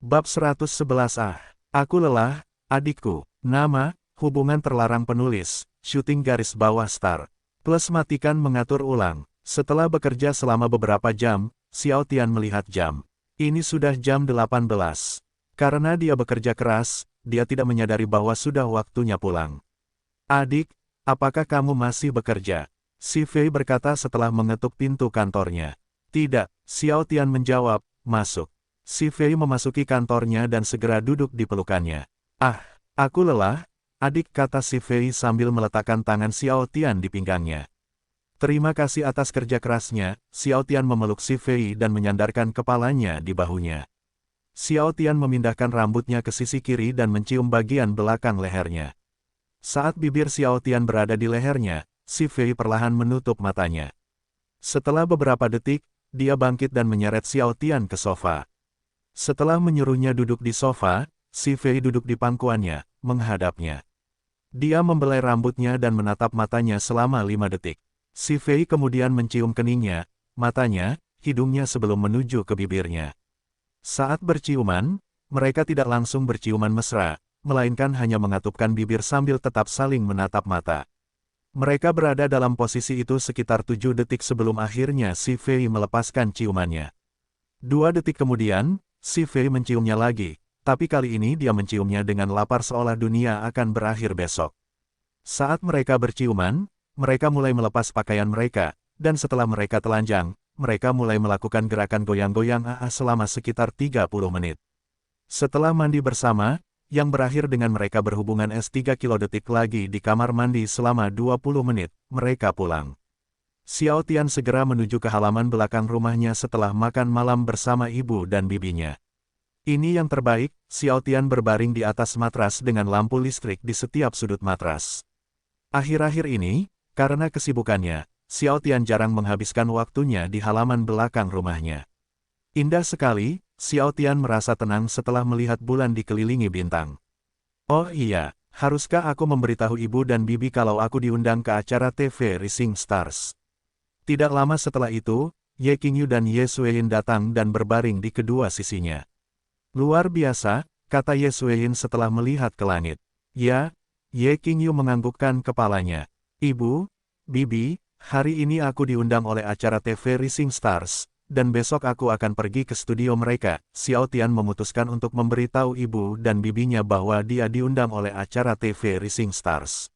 Bab 111 Aku lelah, adikku. Nama, hubungan terlarang penulis, syuting garis bawah start. Plus matikan mengatur ulang. Setelah bekerja selama beberapa jam, Xiao Tian melihat jam. Ini sudah jam 18. Karena dia bekerja keras, dia tidak menyadari bahwa sudah waktunya pulang. Adik, apakah kamu masih bekerja? Si Fei berkata setelah mengetuk pintu kantornya. Tidak, Xiao Tian menjawab, masuk. Si Fei memasuki kantornya dan segera duduk di pelukannya. Ah, aku lelah, adik, kata si Fei sambil meletakkan tangan Xiao Tian di pinggangnya. Terima kasih atas kerja kerasnya, Xiao Tian memeluk si Fei dan menyandarkan kepalanya di bahunya. Xiao Tian memindahkan rambutnya ke sisi kiri dan mencium bagian belakang lehernya. Saat bibir Xiao Tian berada di lehernya, si Fei perlahan menutup matanya. Setelah beberapa detik, dia bangkit dan menyeret Xiao Tian ke sofa. Setelah menyuruhnya duduk di sofa, si Fei duduk di pangkuannya, menghadapnya. Dia membelai rambutnya dan menatap matanya selama 5 detik. Si Fei kemudian mencium keningnya, matanya, hidungnya sebelum menuju ke bibirnya. Saat berciuman, mereka tidak langsung berciuman mesra, melainkan hanya mengatupkan bibir sambil tetap saling menatap mata. Mereka berada dalam posisi itu sekitar 7 detik sebelum akhirnya si Fei melepaskan ciumannya. 2 detik kemudian, si Fei menciumnya lagi, tapi kali ini dia menciumnya dengan lapar seolah dunia akan berakhir besok. Saat mereka berciuman, mereka mulai melepas pakaian mereka, dan setelah mereka telanjang, mereka mulai melakukan gerakan goyang-goyang selama sekitar 30 menit. Setelah mandi bersama, yang berakhir dengan mereka berhubungan 3 detik lagi di kamar mandi selama 20 menit, mereka pulang. Xiao Tian segera menuju ke halaman belakang rumahnya setelah makan malam bersama ibu dan bibinya. Ini yang terbaik, Xiao Tian berbaring di atas matras dengan lampu listrik di setiap sudut matras. Akhir-akhir ini, karena kesibukannya, Xiao Tian jarang menghabiskan waktunya di halaman belakang rumahnya. Indah sekali, Xiao Tian merasa tenang setelah melihat bulan dikelilingi bintang. Oh iya, haruskah aku memberitahu ibu dan bibi kalau aku diundang ke acara TV Rising Stars? Tidak lama setelah itu, Ye Qingyu dan Ye Xueyin datang dan berbaring di kedua sisinya. Luar biasa, kata Ye Xueyin setelah melihat ke langit. Ya, Ye Qingyu menganggukkan kepalanya. Ibu, bibi, hari ini aku diundang oleh acara TV Rising Stars, dan besok aku akan pergi ke studio mereka. Xiao Tian memutuskan untuk memberitahu ibu dan bibinya bahwa dia diundang oleh acara TV Rising Stars.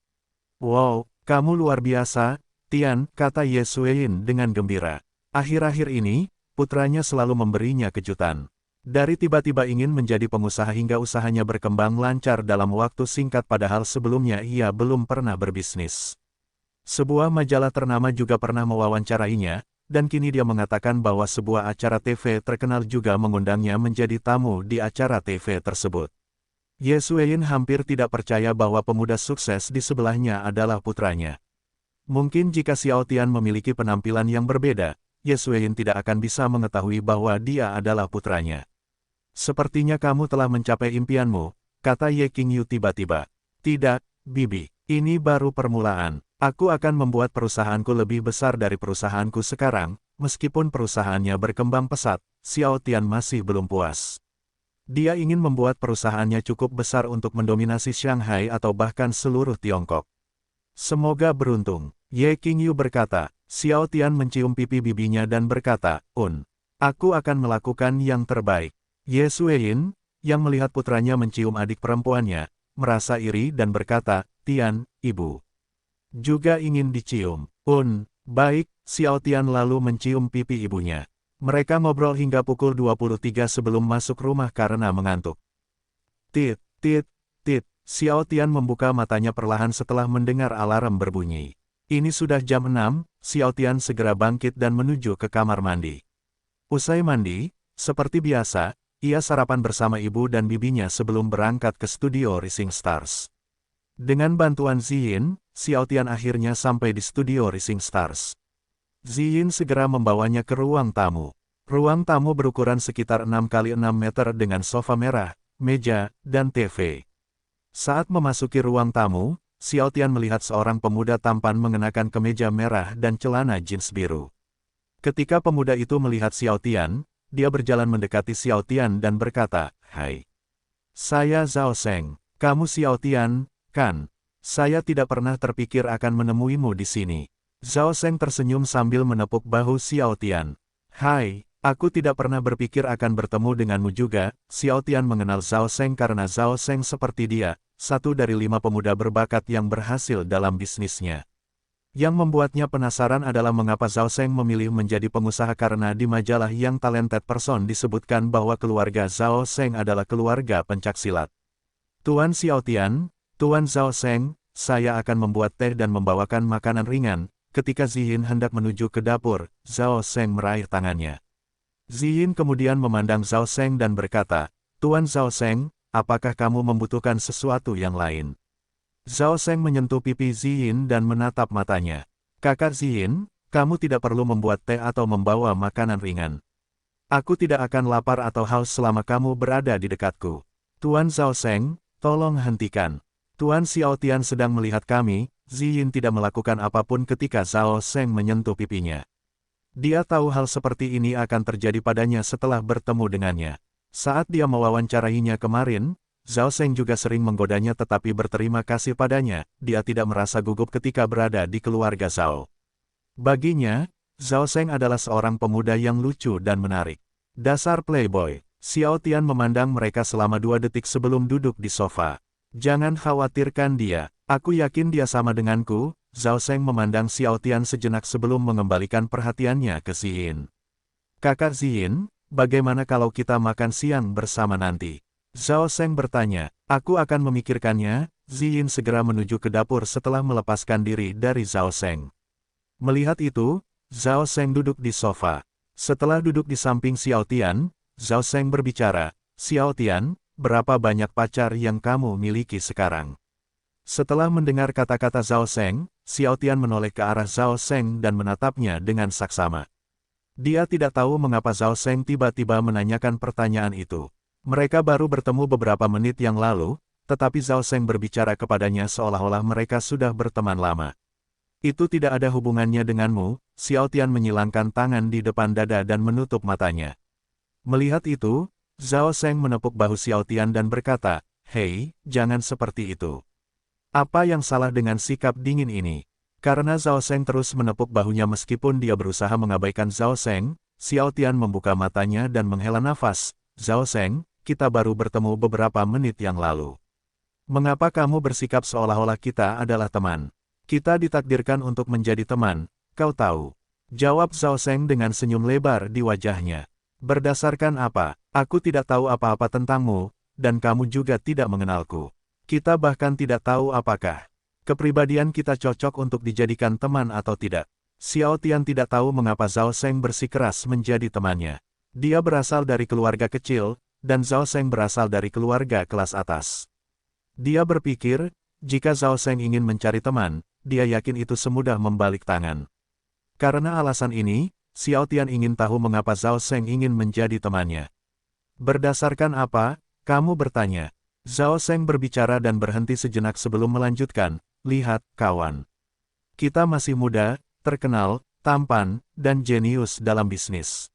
Wow, kamu luar biasa, Tian, kata Ye Xueyin dengan gembira. Akhir-akhir ini, putranya selalu memberinya kejutan. Dari tiba-tiba ingin menjadi pengusaha hingga usahanya berkembang lancar dalam waktu singkat padahal sebelumnya ia belum pernah berbisnis. Sebuah majalah ternama juga pernah mewawancarainya, dan kini dia mengatakan bahwa sebuah acara TV terkenal juga mengundangnya menjadi tamu di acara TV tersebut. Ye Xueyin hampir tidak percaya bahwa pemuda sukses di sebelahnya adalah putranya. Mungkin jika Xiao Tian memiliki penampilan yang berbeda, Ye Xueyin tidak akan bisa mengetahui bahwa dia adalah putranya. Sepertinya kamu telah mencapai impianmu, kata Ye Qingyu tiba-tiba. Tidak, bibi, ini baru permulaan. Aku akan membuat perusahaanku lebih besar dari perusahaanku sekarang, meskipun perusahaannya berkembang pesat, Xiao Tian masih belum puas. Dia ingin membuat perusahaannya cukup besar untuk mendominasi Shanghai atau bahkan seluruh Tiongkok. Semoga beruntung, Ye Qingyu berkata. Xiao Tian mencium pipi bibinya dan berkata, aku akan melakukan yang terbaik. Ye Xueyin, yang melihat putranya mencium adik perempuannya, merasa iri dan berkata, Tian, ibu juga ingin dicium. Baik, Xiao Tian lalu mencium pipi ibunya. Mereka ngobrol hingga pukul 23 sebelum masuk rumah karena mengantuk. Tit, tit, tit, Xiao Tian membuka matanya perlahan setelah mendengar alarm berbunyi. Ini sudah jam 6, Xiao Tian segera bangkit dan menuju ke kamar mandi. Usai mandi, seperti biasa, ia sarapan bersama ibu dan bibinya sebelum berangkat ke studio Rising Stars. Dengan bantuan Ziyin, Xiao Tian akhirnya sampai di studio Rising Stars. Ziyin segera membawanya ke ruang tamu. Ruang tamu berukuran sekitar 6 kali 6 meter dengan sofa merah, meja, dan TV. Saat memasuki ruang tamu, Xiao Tian melihat seorang pemuda tampan mengenakan kemeja merah dan celana jeans biru. Ketika pemuda itu melihat Xiao Tian, dia berjalan mendekati Xiao Tian dan berkata, Hai. Saya Zhao Seng. Kamu Xiao Tian, kan? Saya tidak pernah terpikir akan menemuimu di sini. Zhao Seng tersenyum sambil menepuk bahu Xiao Tian. Hai, aku tidak pernah berpikir akan bertemu denganmu juga. Xiao Tian mengenal Zhao Seng karena Zhao Seng seperti dia, satu dari 5 pemuda berbakat yang berhasil dalam bisnisnya. Yang membuatnya penasaran adalah mengapa Zhao Seng memilih menjadi pengusaha karena di majalah Young Talented Person disebutkan bahwa keluarga Zhao Seng adalah keluarga pencaksilat. Tuan Xiao Tian, Tuan Zhao Seng, saya akan membuat teh dan membawakan makanan ringan. Ketika Ziyin hendak menuju ke dapur, Zhao Seng meraih tangannya. Ziyin kemudian memandang Zhao Seng dan berkata, Tuan Zhao Seng, apakah kamu membutuhkan sesuatu yang lain? Zhao Seng menyentuh pipi Ziyin dan menatap matanya. Kakak Ziyin, kamu tidak perlu membuat teh atau membawa makanan ringan. Aku tidak akan lapar atau haus selama kamu berada di dekatku. Tuan Zhao Seng, tolong hentikan. Tuan Xiao Tian sedang melihat kami. Ziyin tidak melakukan apapun ketika Zhao Seng menyentuh pipinya. Dia tahu hal seperti ini akan terjadi padanya setelah bertemu dengannya. Saat dia mewawancarainya kemarin, Zhao Seng juga sering menggodanya tetapi berterima kasih padanya, dia tidak merasa gugup ketika berada di keluarga Zhao. Baginya, Zhao Seng adalah seorang pemuda yang lucu dan menarik. Dasar playboy. Xiao Tian memandang mereka selama 2 detik sebelum duduk di sofa. Jangan khawatirkan dia, aku yakin dia sama denganku. Zhao Seng memandang Xiao Tian sejenak sebelum mengembalikan perhatiannya ke Ziyin. Kakak Ziyin, bagaimana kalau kita makan siang bersama nanti? Zhao Seng bertanya, aku akan memikirkannya. Ziyin segera menuju ke dapur setelah melepaskan diri dari Zhao Seng. Melihat itu, Zhao Seng duduk di sofa. Setelah duduk di samping Xiao Tian, Zhao Seng berbicara, Xiao Tian, berapa banyak pacar yang kamu miliki sekarang? Setelah mendengar kata-kata Zhao Seng, Xiao Tian menoleh ke arah Zhao Seng dan menatapnya dengan saksama. Dia tidak tahu mengapa Zhao Seng tiba-tiba menanyakan pertanyaan itu. Mereka baru bertemu beberapa menit yang lalu, tetapi Zhao Seng berbicara kepadanya seolah-olah mereka sudah berteman lama. Itu tidak ada hubungannya denganmu. Xiao Tian menyilangkan tangan di depan dada dan menutup matanya. Melihat itu, Zhao Seng menepuk bahu Xiao Tian dan berkata, hei, jangan seperti itu. Apa yang salah dengan sikap dingin ini? Karena Zhao Seng terus menepuk bahunya meskipun dia berusaha mengabaikan Zhao Seng, Xiao Tian membuka matanya dan menghela nafas. Zhao Seng, kita baru bertemu beberapa menit yang lalu. Mengapa kamu bersikap seolah-olah kita adalah teman? Kita ditakdirkan untuk menjadi teman, kau tahu. Jawab Zhao Seng dengan senyum lebar di wajahnya. Berdasarkan apa? Aku tidak tahu apa-apa tentangmu, dan kamu juga tidak mengenalku. Kita bahkan tidak tahu apakah kepribadian kita cocok untuk dijadikan teman atau tidak. Xiao Tian tidak tahu mengapa Zhao Seng bersikeras menjadi temannya. Dia berasal dari keluarga kecil, dan Zhao Seng berasal dari keluarga kelas atas. Dia berpikir, jika Zhao Seng ingin mencari teman, dia yakin itu semudah membalik tangan. Karena alasan ini, Xiao Tian ingin tahu mengapa Zhao Seng ingin menjadi temannya. Berdasarkan apa? Kamu bertanya. Zhao Seng berbicara dan berhenti sejenak sebelum melanjutkan, lihat, kawan. Kita masih muda, terkenal, tampan, dan jenius dalam bisnis.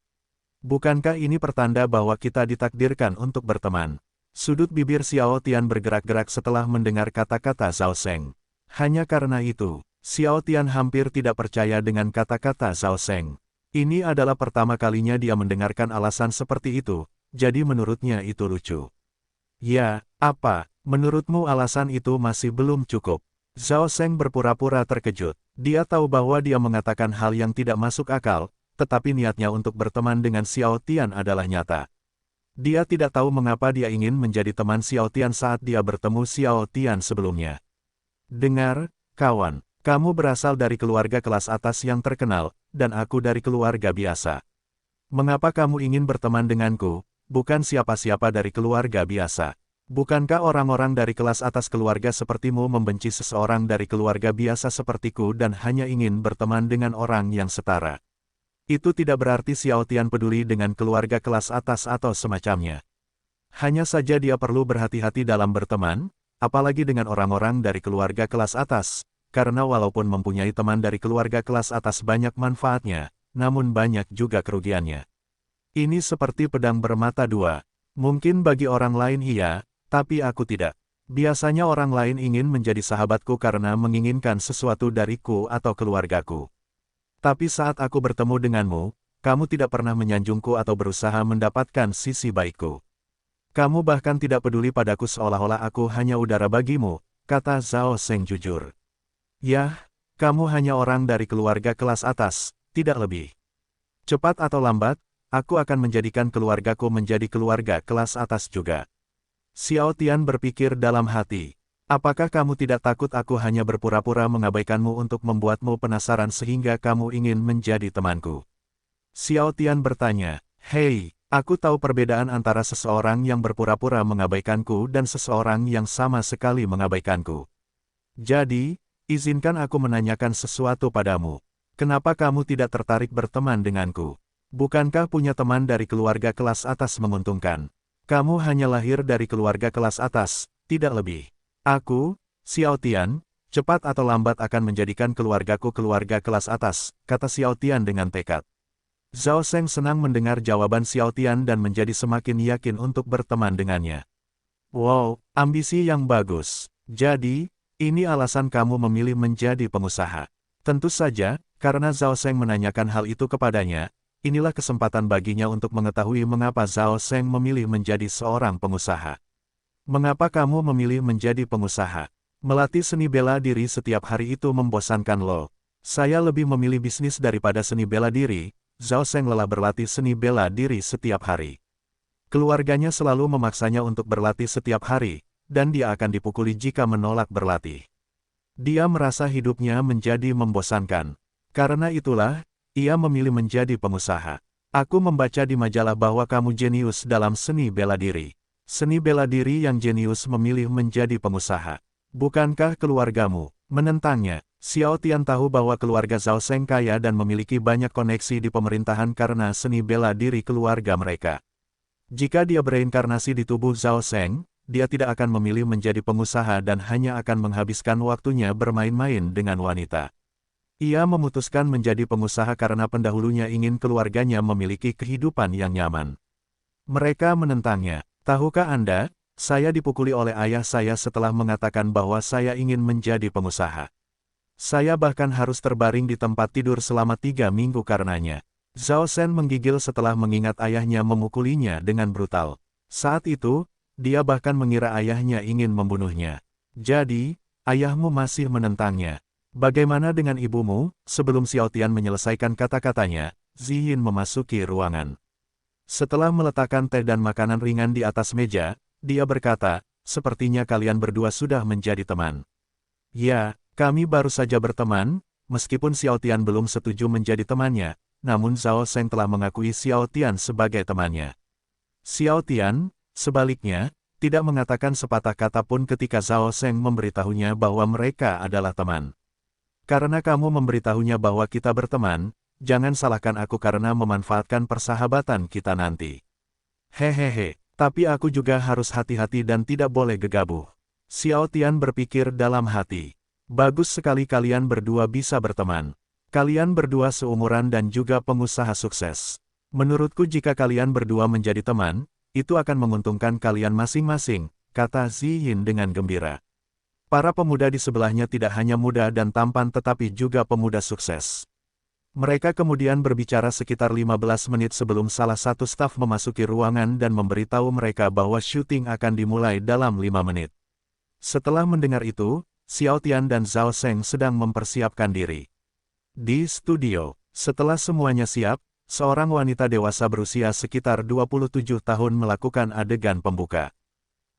Bukankah ini pertanda bahwa kita ditakdirkan untuk berteman? Sudut bibir Xiao Tian bergerak-gerak setelah mendengar kata-kata Zhao Seng. Hanya karena itu, Xiao Tian hampir tidak percaya dengan kata-kata Zhao Seng. Ini adalah pertama kalinya dia mendengarkan alasan seperti itu, jadi menurutnya itu lucu. Ya, apa, menurutmu alasan itu masih belum cukup? Zhao Seng berpura-pura terkejut. Dia tahu bahwa dia mengatakan hal yang tidak masuk akal, tetapi niatnya untuk berteman dengan Xiao Tian adalah nyata. Dia tidak tahu mengapa dia ingin menjadi teman Xiao Tian saat dia bertemu Xiao Tian sebelumnya. Dengar, kawan, kamu berasal dari keluarga kelas atas yang terkenal, dan aku dari keluarga biasa. Mengapa kamu ingin berteman denganku, bukan siapa-siapa dari keluarga biasa? Bukankah orang-orang dari kelas atas keluarga sepertimu membenci seseorang dari keluarga biasa sepertiku dan hanya ingin berteman dengan orang yang setara? Itu tidak berarti Xiao Tian peduli dengan keluarga kelas atas atau semacamnya. Hanya saja dia perlu berhati-hati dalam berteman, apalagi dengan orang-orang dari keluarga kelas atas, karena walaupun mempunyai teman dari keluarga kelas atas banyak manfaatnya, namun banyak juga kerugiannya. Ini seperti pedang bermata dua. Mungkin bagi orang lain iya, tapi aku tidak. Biasanya orang lain ingin menjadi sahabatku karena menginginkan sesuatu dariku atau keluargaku. Tapi saat aku bertemu denganmu, kamu tidak pernah menyanjungku atau berusaha mendapatkan sisi baikku. Kamu bahkan tidak peduli padaku seolah-olah aku hanya udara bagimu, kata Zhao Seng jujur. Yah, kamu hanya orang dari keluarga kelas atas, tidak lebih. Cepat atau lambat, aku akan menjadikan keluargaku menjadi keluarga kelas atas juga. Xiao Tian berpikir dalam hati. Apakah kamu tidak takut aku hanya berpura-pura mengabaikanmu untuk membuatmu penasaran sehingga kamu ingin menjadi temanku? Xiao Tian bertanya, hei, aku tahu perbedaan antara seseorang yang berpura-pura mengabaikanku dan seseorang yang sama sekali mengabaikanku. Jadi, izinkan aku menanyakan sesuatu padamu. Kenapa kamu tidak tertarik berteman denganku? Bukankah punya teman dari keluarga kelas atas menguntungkan? Kamu hanya lahir dari keluarga kelas atas, tidak lebih. Aku, Xiao Tian, cepat atau lambat akan menjadikan keluargaku keluarga kelas atas, kata Xiao Tian dengan tekad. Zhao Seng senang mendengar jawaban Xiao Tian dan menjadi semakin yakin untuk berteman dengannya. Wow, ambisi yang bagus. Jadi, ini alasan kamu memilih menjadi pengusaha. Tentu saja, karena Zhao Seng menanyakan hal itu kepadanya, inilah kesempatan baginya untuk mengetahui mengapa Zhao Seng memilih menjadi seorang pengusaha. Mengapa kamu memilih menjadi pengusaha? Melatih seni bela diri setiap hari itu membosankan lo. Saya lebih memilih bisnis daripada seni bela diri. Zhao Seng lelah berlatih seni bela diri setiap hari. Keluarganya selalu memaksanya untuk berlatih setiap hari, dan dia akan dipukuli jika menolak berlatih. Dia merasa hidupnya menjadi membosankan. Karena itulah, ia memilih menjadi pengusaha. Aku membaca di majalah bahwa kamu jenius dalam seni bela diri. Seni bela diri yang jenius memilih menjadi pengusaha. Bukankah keluargamu menentangnya? Xiao Tian tahu bahwa keluarga Zhao Seng kaya dan memiliki banyak koneksi di pemerintahan karena seni bela diri keluarga mereka. Jika dia bereinkarnasi di tubuh Zhao Seng, dia tidak akan memilih menjadi pengusaha dan hanya akan menghabiskan waktunya bermain-main dengan wanita. Ia memutuskan menjadi pengusaha karena pendahulunya ingin keluarganya memiliki kehidupan yang nyaman. Mereka menentangnya. Tahukah Anda, saya dipukuli oleh ayah saya setelah mengatakan bahwa saya ingin menjadi pengusaha. Saya bahkan harus terbaring di tempat tidur selama 3 minggu karenanya. Zhao Shen menggigil setelah mengingat ayahnya memukulinya dengan brutal. Saat itu, dia bahkan mengira ayahnya ingin membunuhnya. Jadi, ayahmu masih menentangnya. Bagaimana dengan ibumu? Sebelum Xiao Tian menyelesaikan kata-katanya, Ziyin memasuki ruangan. Setelah meletakkan teh dan makanan ringan di atas meja, dia berkata, sepertinya kalian berdua sudah menjadi teman. Ya, kami baru saja berteman, meskipun Xiao Tian belum setuju menjadi temannya, namun Zhao Seng telah mengakui Xiao Tian sebagai temannya. Xiao Tian, sebaliknya, tidak mengatakan sepatah kata pun ketika Zhao Seng memberitahunya bahwa mereka adalah teman. Karena kamu memberitahunya bahwa kita berteman, jangan salahkan aku karena memanfaatkan persahabatan kita nanti. Hehehe, tapi aku juga harus hati-hati dan tidak boleh gegabah. Xiao Tian berpikir dalam hati. Bagus sekali kalian berdua bisa berteman. Kalian berdua seumuran dan juga pengusaha sukses. Menurutku jika kalian berdua menjadi teman, itu akan menguntungkan kalian masing-masing, kata Ziyin dengan gembira. Para pemuda di sebelahnya tidak hanya muda dan tampan tetapi juga pemuda sukses. Mereka kemudian berbicara sekitar 15 menit sebelum salah satu staf memasuki ruangan dan memberitahu mereka bahwa syuting akan dimulai dalam 5 menit. Setelah mendengar itu, Xiao Tian dan Zhao Seng sedang mempersiapkan diri. Di studio, setelah semuanya siap, seorang wanita dewasa berusia sekitar 27 tahun melakukan adegan pembuka.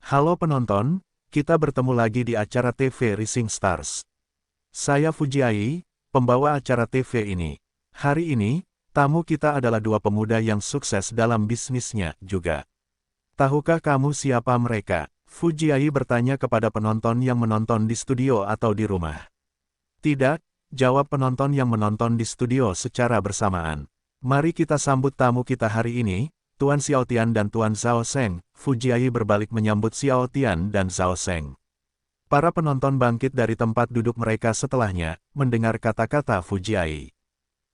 Halo penonton, kita bertemu lagi di acara TV Rising Stars. Saya Fujiai, pembawa acara TV ini. Hari ini, tamu kita adalah dua pemuda yang sukses dalam bisnisnya juga. Tahukah kamu siapa mereka? Fujiai bertanya kepada penonton yang menonton di studio atau di rumah. Tidak, jawab penonton yang menonton di studio secara bersamaan. Mari kita sambut tamu kita hari ini, Tuan Xiao Tian dan Tuan Zhao Seng. Fujiai berbalik menyambut Xiao Tian dan Zhao Seng. Para penonton bangkit dari tempat duduk mereka setelahnya, mendengar kata-kata Fujiai.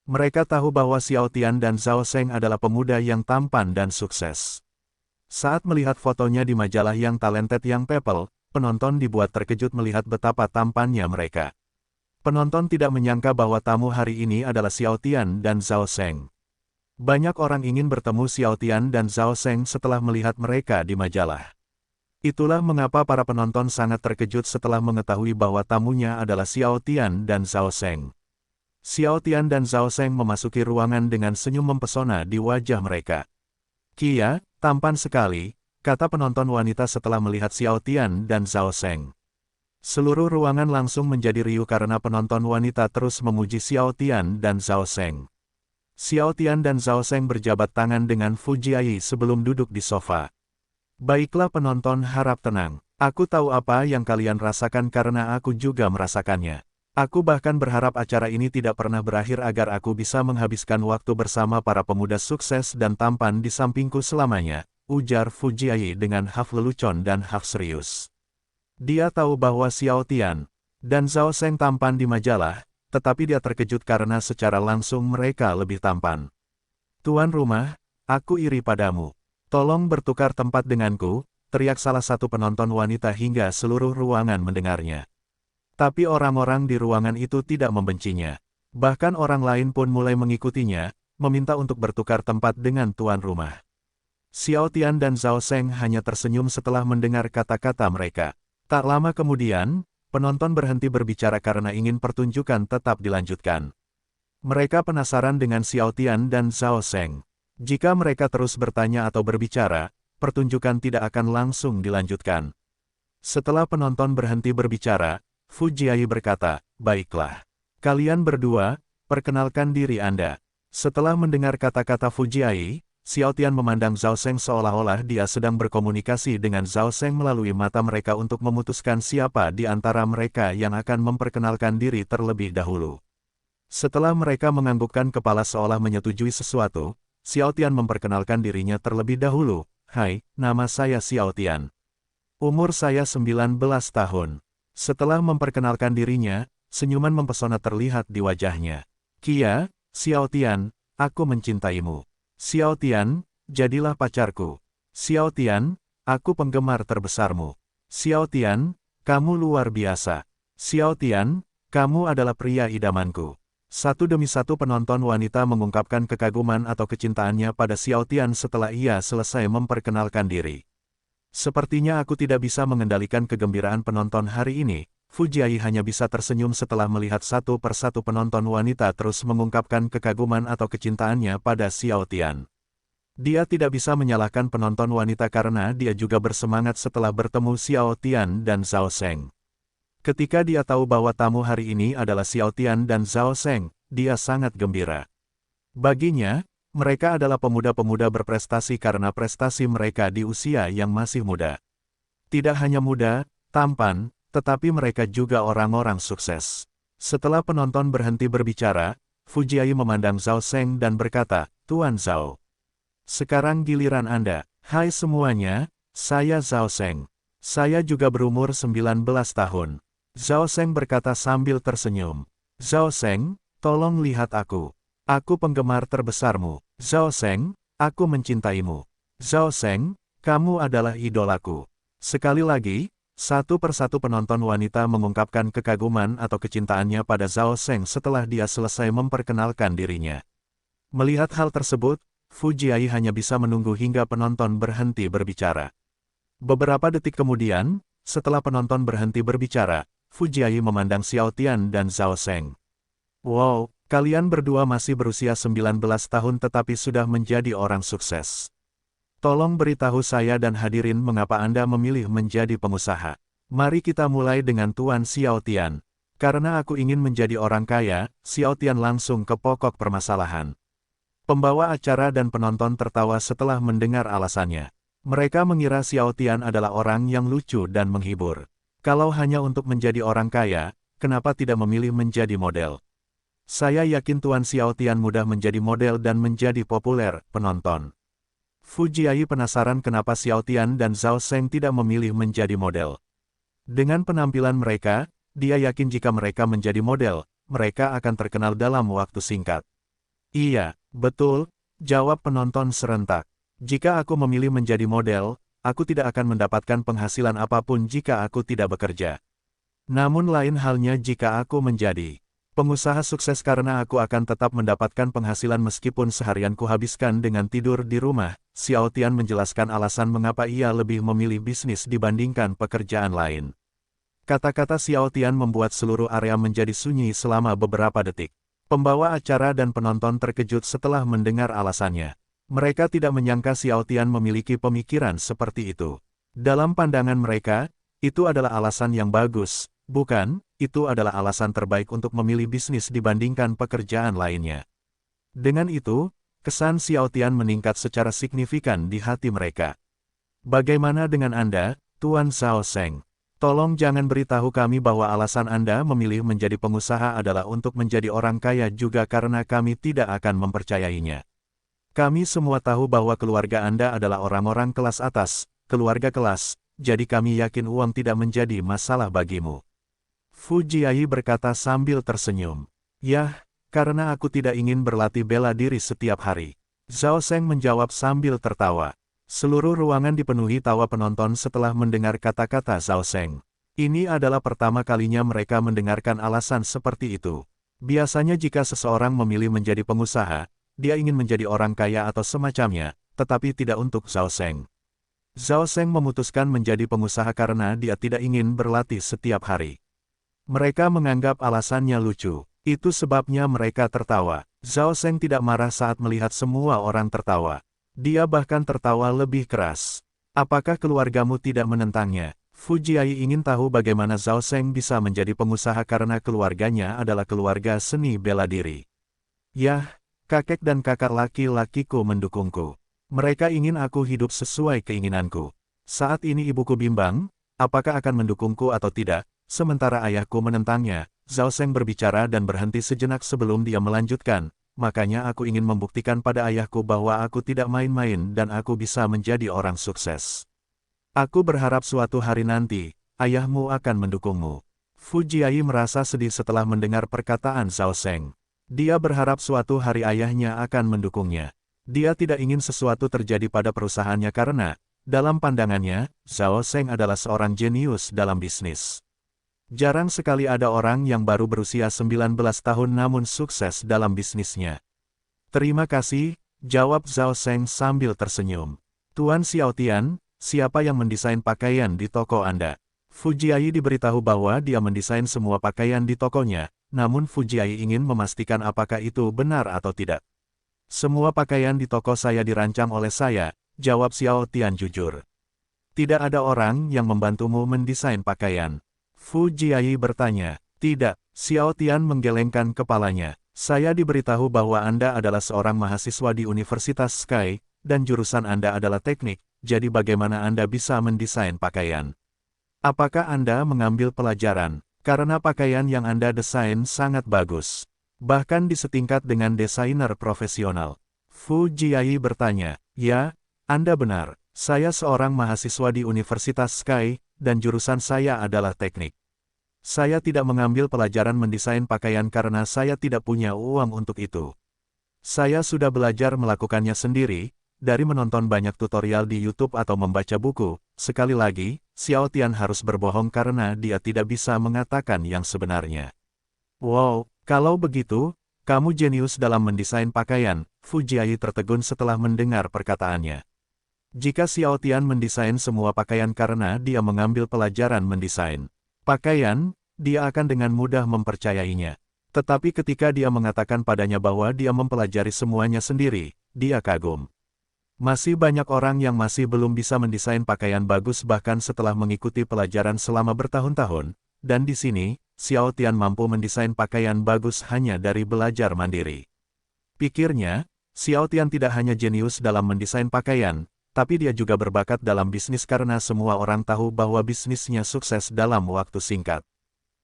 Mereka tahu bahwa Xiao Tian dan Zhao Seng adalah pemuda yang tampan dan sukses. Saat melihat fotonya di majalah yang Talented Young People, penonton dibuat terkejut melihat betapa tampannya mereka. Penonton tidak menyangka bahwa tamu hari ini adalah Xiao Tian dan Zhao Sheng. Banyak orang ingin bertemu Xiao Tian dan Zhao Sheng setelah melihat mereka di majalah. Itulah mengapa para penonton sangat terkejut setelah mengetahui bahwa tamunya adalah Xiao Tian dan Zhao Sheng. Xiao Tian dan Zhao Sheng memasuki ruangan dengan senyum mempesona di wajah mereka. "Kia, tampan sekali," kata penonton wanita setelah melihat Xiao Tian dan Zhao Sheng. Seluruh ruangan langsung menjadi riuh karena penonton wanita terus memuji Xiao Tian dan Zhao Sheng. Xiao Tian dan Zhao Sheng berjabat tangan dengan Fu Jiayi sebelum duduk di sofa. "Baiklah penonton, harap tenang. Aku tahu apa yang kalian rasakan karena aku juga merasakannya. Aku bahkan berharap acara ini tidak pernah berakhir agar aku bisa menghabiskan waktu bersama para pemuda sukses dan tampan di sampingku selamanya," ujar Fu Jiayi dengan half lelucon dan half serius. Dia tahu bahwa Xiao Tian dan Zhao Sheng tampan di majalah, tetapi dia terkejut karena secara langsung mereka lebih tampan. "Tuan rumah, aku iri padamu. Tolong bertukar tempat denganku," teriak salah satu penonton wanita hingga seluruh ruangan mendengarnya. Tapi orang-orang di ruangan itu tidak membencinya. Bahkan orang lain pun mulai mengikutinya, meminta untuk bertukar tempat dengan tuan rumah. Xiao Tian dan Zhao Sheng hanya tersenyum setelah mendengar kata-kata mereka. Tak lama kemudian, penonton berhenti berbicara karena ingin pertunjukan tetap dilanjutkan. Mereka penasaran dengan Xiao Tian dan Zhao Sheng. Jika mereka terus bertanya atau berbicara, pertunjukan tidak akan langsung dilanjutkan. Setelah penonton berhenti berbicara, Fu Jiayi berkata, "Baiklah. Kalian berdua, perkenalkan diri Anda." Setelah mendengar kata-kata Fu Jiayi, Xiao Tian memandang Zhao Sheng seolah-olah dia sedang berkomunikasi dengan Zhao Sheng melalui mata mereka untuk memutuskan siapa di antara mereka yang akan memperkenalkan diri terlebih dahulu. Setelah mereka menganggukkan kepala seolah menyetujui sesuatu, Xiao Tian memperkenalkan dirinya terlebih dahulu. "Hai, nama saya Xiao Tian. Umur saya 19 tahun. Setelah memperkenalkan dirinya, senyuman mempesona terlihat di wajahnya. "Kia, Xiao Tian, aku mencintaimu. Xiao Tian, jadilah pacarku. Xiao Tian, aku penggemar terbesarmu. Xiao Tian, kamu luar biasa. Xiao Tian, kamu adalah pria idamanku." Satu demi satu penonton wanita mengungkapkan kekaguman atau kecintaannya pada Xiao Tian setelah ia selesai memperkenalkan diri. "Sepertinya aku tidak bisa mengendalikan kegembiraan penonton hari ini." Fu Jiayi hanya bisa tersenyum setelah melihat satu persatu penonton wanita terus mengungkapkan kekaguman atau kecintaannya pada Xiao Tian. Dia tidak bisa menyalahkan penonton wanita karena dia juga bersemangat setelah bertemu Xiao Tian dan Zhao Sheng. Ketika dia tahu bahwa tamu hari ini adalah Xiao Tian dan Zhao Sheng, dia sangat gembira. Baginya, mereka adalah pemuda-pemuda berprestasi karena prestasi mereka di usia yang masih muda. Tidak hanya muda, tampan, tetapi mereka juga orang-orang sukses. Setelah penonton berhenti berbicara, Fu Jiayi memandang Zhao Sheng dan berkata, "Tuan Zhao. Sekarang giliran Anda." "Hai semuanya, saya Zhao Sheng. Saya juga berumur 19 tahun. Zhao Sheng berkata sambil tersenyum. "Zhao Sheng, tolong lihat aku. Aku penggemar terbesarmu. Zhao Sheng, aku mencintaimu. Zhao Sheng, kamu adalah idolaku." Sekali lagi, satu persatu penonton wanita mengungkapkan kekaguman atau kecintaannya pada Zhao Sheng setelah dia selesai memperkenalkan dirinya. Melihat hal tersebut, Fu Jiayi hanya bisa menunggu hingga penonton berhenti berbicara. Beberapa detik kemudian, setelah penonton berhenti berbicara, Fu Jiayi memandang Xiao Tian dan Zhao Sheng. "Wow, kalian berdua masih berusia 19 tahun tetapi sudah menjadi orang sukses. Tolong beritahu saya dan hadirin mengapa Anda memilih menjadi pengusaha." "Mari kita mulai dengan Tuan Xiao Tian. Karena aku ingin menjadi orang kaya." Xiao Tian langsung ke pokok permasalahan. Pembawa acara dan penonton tertawa setelah mendengar alasannya. Mereka mengira Xiao Tian adalah orang yang lucu dan menghibur. Kalau hanya untuk menjadi orang kaya, kenapa tidak memilih menjadi model? "Saya yakin Tuan Xiao Tian mudah menjadi model dan menjadi populer," penonton. Fu Jiayi penasaran kenapa Xiao Tian dan Zhao Sheng tidak memilih menjadi model. Dengan penampilan mereka, dia yakin jika mereka menjadi model, mereka akan terkenal dalam waktu singkat. "Iya, betul," jawab penonton serentak. Jika aku memilih menjadi model, aku tidak akan mendapatkan penghasilan apapun jika aku tidak bekerja. Namun lain halnya jika aku menjadi pengusaha sukses karena aku akan tetap mendapatkan penghasilan meskipun seharian kuhabiskan dengan tidur di rumah. Xiao Tian menjelaskan alasan mengapa ia lebih memilih bisnis dibandingkan pekerjaan lain. Kata-kata Xiao Tian membuat seluruh area menjadi sunyi selama beberapa detik. Pembawa acara dan penonton terkejut setelah mendengar alasannya. Mereka tidak menyangka Xiao Tian memiliki pemikiran seperti itu. Dalam pandangan mereka, itu adalah alasan yang bagus, bukan? Itu adalah alasan terbaik untuk memilih bisnis dibandingkan pekerjaan lainnya. Dengan itu, kesan Xiao Tian meningkat secara signifikan di hati mereka. Bagaimana dengan Anda, Tuan Zhao Seng? Tolong jangan beritahu kami bahwa alasan Anda memilih menjadi pengusaha adalah untuk menjadi orang kaya juga karena kami tidak akan mempercayainya. Kami semua tahu bahwa keluarga Anda adalah orang-orang kelas atas, keluarga kelas, jadi kami yakin uang tidak menjadi masalah bagimu. Fu Jiayi berkata sambil tersenyum. Yah, karena aku tidak ingin berlatih bela diri setiap hari. Zhao Seng menjawab sambil tertawa. Seluruh ruangan dipenuhi tawa penonton setelah mendengar kata-kata Zhao Seng. Ini adalah pertama kalinya mereka mendengarkan alasan seperti itu. Biasanya jika seseorang memilih menjadi pengusaha, dia ingin menjadi orang kaya atau semacamnya, tetapi tidak untuk Zhao Seng. Zhao Seng memutuskan menjadi pengusaha karena dia tidak ingin berlatih setiap hari. Mereka menganggap alasannya lucu. Itu sebabnya mereka tertawa. Zhao Seng tidak marah saat melihat semua orang tertawa. Dia bahkan tertawa lebih keras. Apakah keluargamu tidak menentangnya? Fu Jiayi ingin tahu bagaimana Zhao Seng bisa menjadi pengusaha karena keluarganya adalah keluarga seni bela diri. Yah, kakek dan kakak laki-lakiku mendukungku. Mereka ingin aku hidup sesuai keinginanku. Saat ini ibuku bimbang, apakah akan mendukungku atau tidak? Sementara ayahku menentangnya, Zhao Seng berbicara dan berhenti sejenak sebelum dia melanjutkan, makanya aku ingin membuktikan pada ayahku bahwa aku tidak main-main dan aku bisa menjadi orang sukses. Aku berharap suatu hari nanti, ayahmu akan mendukungmu. Fu Jiayi merasa sedih setelah mendengar perkataan Zhao Seng. Dia berharap suatu hari ayahnya akan mendukungnya. Dia tidak ingin sesuatu terjadi pada perusahaannya karena, dalam pandangannya, Zhao Seng adalah seorang jenius dalam bisnis. Jarang sekali ada orang yang baru berusia 19 tahun namun sukses dalam bisnisnya. Terima kasih, jawab Zhao Seng sambil tersenyum. Tuan Xiao Tian, siapa yang mendesain pakaian di toko Anda? Fu Jiayi diberitahu bahwa dia mendesain semua pakaian di tokonya, namun Fu Jiayi ingin memastikan apakah itu benar atau tidak. Semua pakaian di toko saya dirancang oleh saya, jawab Xiao Tian jujur. Tidak ada orang yang membantumu mendesain pakaian. Fu Jiayi bertanya. Tidak, Xiao Tian menggelengkan kepalanya. Saya diberitahu bahwa Anda adalah seorang mahasiswa di Universitas Sky, dan jurusan Anda adalah teknik, jadi bagaimana Anda bisa mendesain pakaian? Apakah Anda mengambil pelajaran? Karena pakaian yang Anda desain sangat bagus. Bahkan disetingkat dengan desainer profesional. Fu Jiayi bertanya. Ya, Anda benar. Saya seorang mahasiswa di Universitas Sky, dan jurusan saya adalah teknik. Saya tidak mengambil pelajaran mendesain pakaian karena saya tidak punya uang untuk itu. Saya sudah belajar melakukannya sendiri, dari menonton banyak tutorial di YouTube atau membaca buku. Sekali lagi, Xiao Tian harus berbohong karena dia tidak bisa mengatakan yang sebenarnya. Wow, kalau begitu, kamu jenius dalam mendesain pakaian, Fu Jiayi tertegun setelah mendengar perkataannya. Jika Xiao Tian mendesain semua pakaian karena dia mengambil pelajaran mendesain pakaian, dia akan dengan mudah mempercayainya. Tetapi ketika dia mengatakan padanya bahwa dia mempelajari semuanya sendiri, dia kagum. Masih banyak orang yang masih belum bisa mendesain pakaian bagus bahkan setelah mengikuti pelajaran selama bertahun-tahun, dan di sini, Xiao Tian mampu mendesain pakaian bagus hanya dari belajar mandiri. Pikirnya, Xiao Tian tidak hanya jenius dalam mendesain pakaian, tapi dia juga berbakat dalam bisnis karena semua orang tahu bahwa bisnisnya sukses dalam waktu singkat.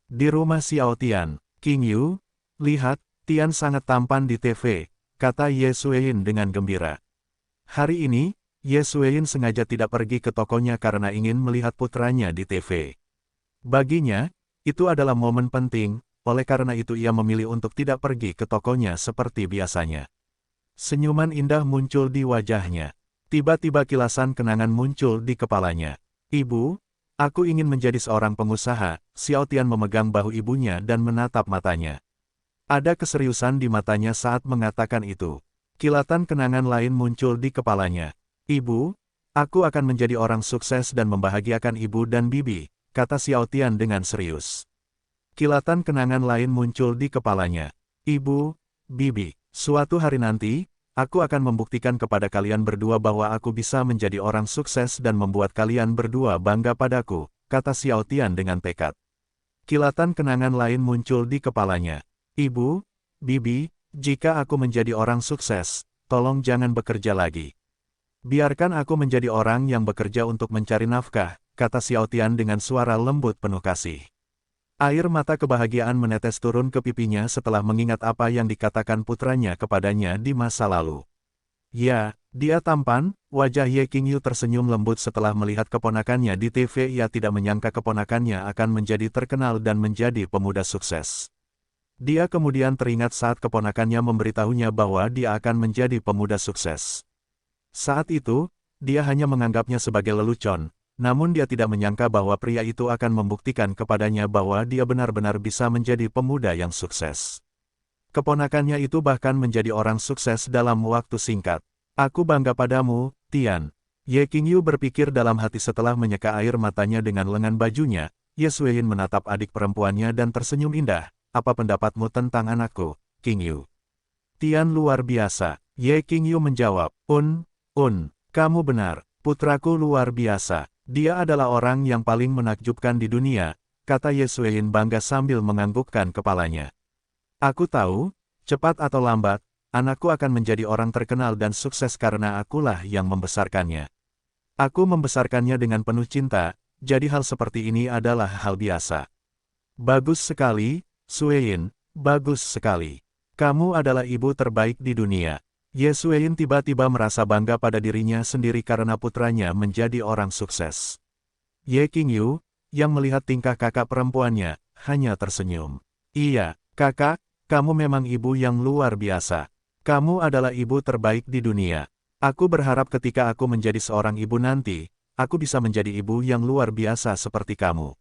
Di rumah Xiao Tian, King Yu, lihat, Tian sangat tampan di TV, kata Ye Xueyin dengan gembira. Hari ini, Ye Xueyin sengaja tidak pergi ke tokonya karena ingin melihat putranya di TV. Baginya, itu adalah momen penting, oleh karena itu ia memilih untuk tidak pergi ke tokonya seperti biasanya. Senyuman indah muncul di wajahnya. Tiba-tiba kilasan kenangan muncul di kepalanya. Ibu, aku ingin menjadi seorang pengusaha. Xiao Tian memegang bahu ibunya dan menatap matanya. Ada keseriusan di matanya saat mengatakan itu. Kilatan kenangan lain muncul di kepalanya. Ibu, aku akan menjadi orang sukses dan membahagiakan ibu dan bibi, kata Xiao Tian dengan serius. Kilatan kenangan lain muncul di kepalanya. Ibu, bibi, suatu hari nanti, aku akan membuktikan kepada kalian berdua bahwa aku bisa menjadi orang sukses dan membuat kalian berdua bangga padaku, kata Xiao Tian dengan tekad. Kilatan kenangan lain muncul di kepalanya. Ibu, bibi, jika aku menjadi orang sukses, tolong jangan bekerja lagi. Biarkan aku menjadi orang yang bekerja untuk mencari nafkah, kata Xiao Tian dengan suara lembut penuh kasih. Air mata kebahagiaan menetes turun ke pipinya setelah mengingat apa yang dikatakan putranya kepadanya di masa lalu. Ya, dia tampan, wajah Ye Qingyu tersenyum lembut setelah melihat keponakannya di TV. Ia tidak menyangka keponakannya akan menjadi terkenal dan menjadi pemuda sukses. Dia kemudian teringat saat keponakannya memberitahunya bahwa dia akan menjadi pemuda sukses. Saat itu, dia hanya menganggapnya sebagai lelucon. Namun dia tidak menyangka bahwa pria itu akan membuktikan kepadanya bahwa dia benar-benar bisa menjadi pemuda yang sukses. Keponakannya itu bahkan menjadi orang sukses dalam waktu singkat. Aku bangga padamu, Tian. Ye Qingyu berpikir dalam hati setelah menyeka air matanya dengan lengan bajunya. Ye Sueyin menatap adik perempuannya dan tersenyum indah. Apa pendapatmu tentang anakku, Qingyu? Tian luar biasa. Ye Qingyu menjawab, kamu benar, putraku luar biasa. Dia adalah orang yang paling menakjubkan di dunia, kata Ye Sueyin bangga sambil menganggukkan kepalanya. Aku tahu, cepat atau lambat, anakku akan menjadi orang terkenal dan sukses karena akulah yang membesarkannya. Aku membesarkannya dengan penuh cinta, jadi hal seperti ini adalah hal biasa. Bagus sekali, Sueyin, bagus sekali. Kamu adalah ibu terbaik di dunia. Ye Sueyin tiba-tiba merasa bangga pada dirinya sendiri karena putranya menjadi orang sukses. Ye Qingyu, yang melihat tingkah kakak perempuannya, hanya tersenyum. Iya, kakak, kamu memang ibu yang luar biasa. Kamu adalah ibu terbaik di dunia. Aku berharap ketika aku menjadi seorang ibu nanti, aku bisa menjadi ibu yang luar biasa seperti kamu.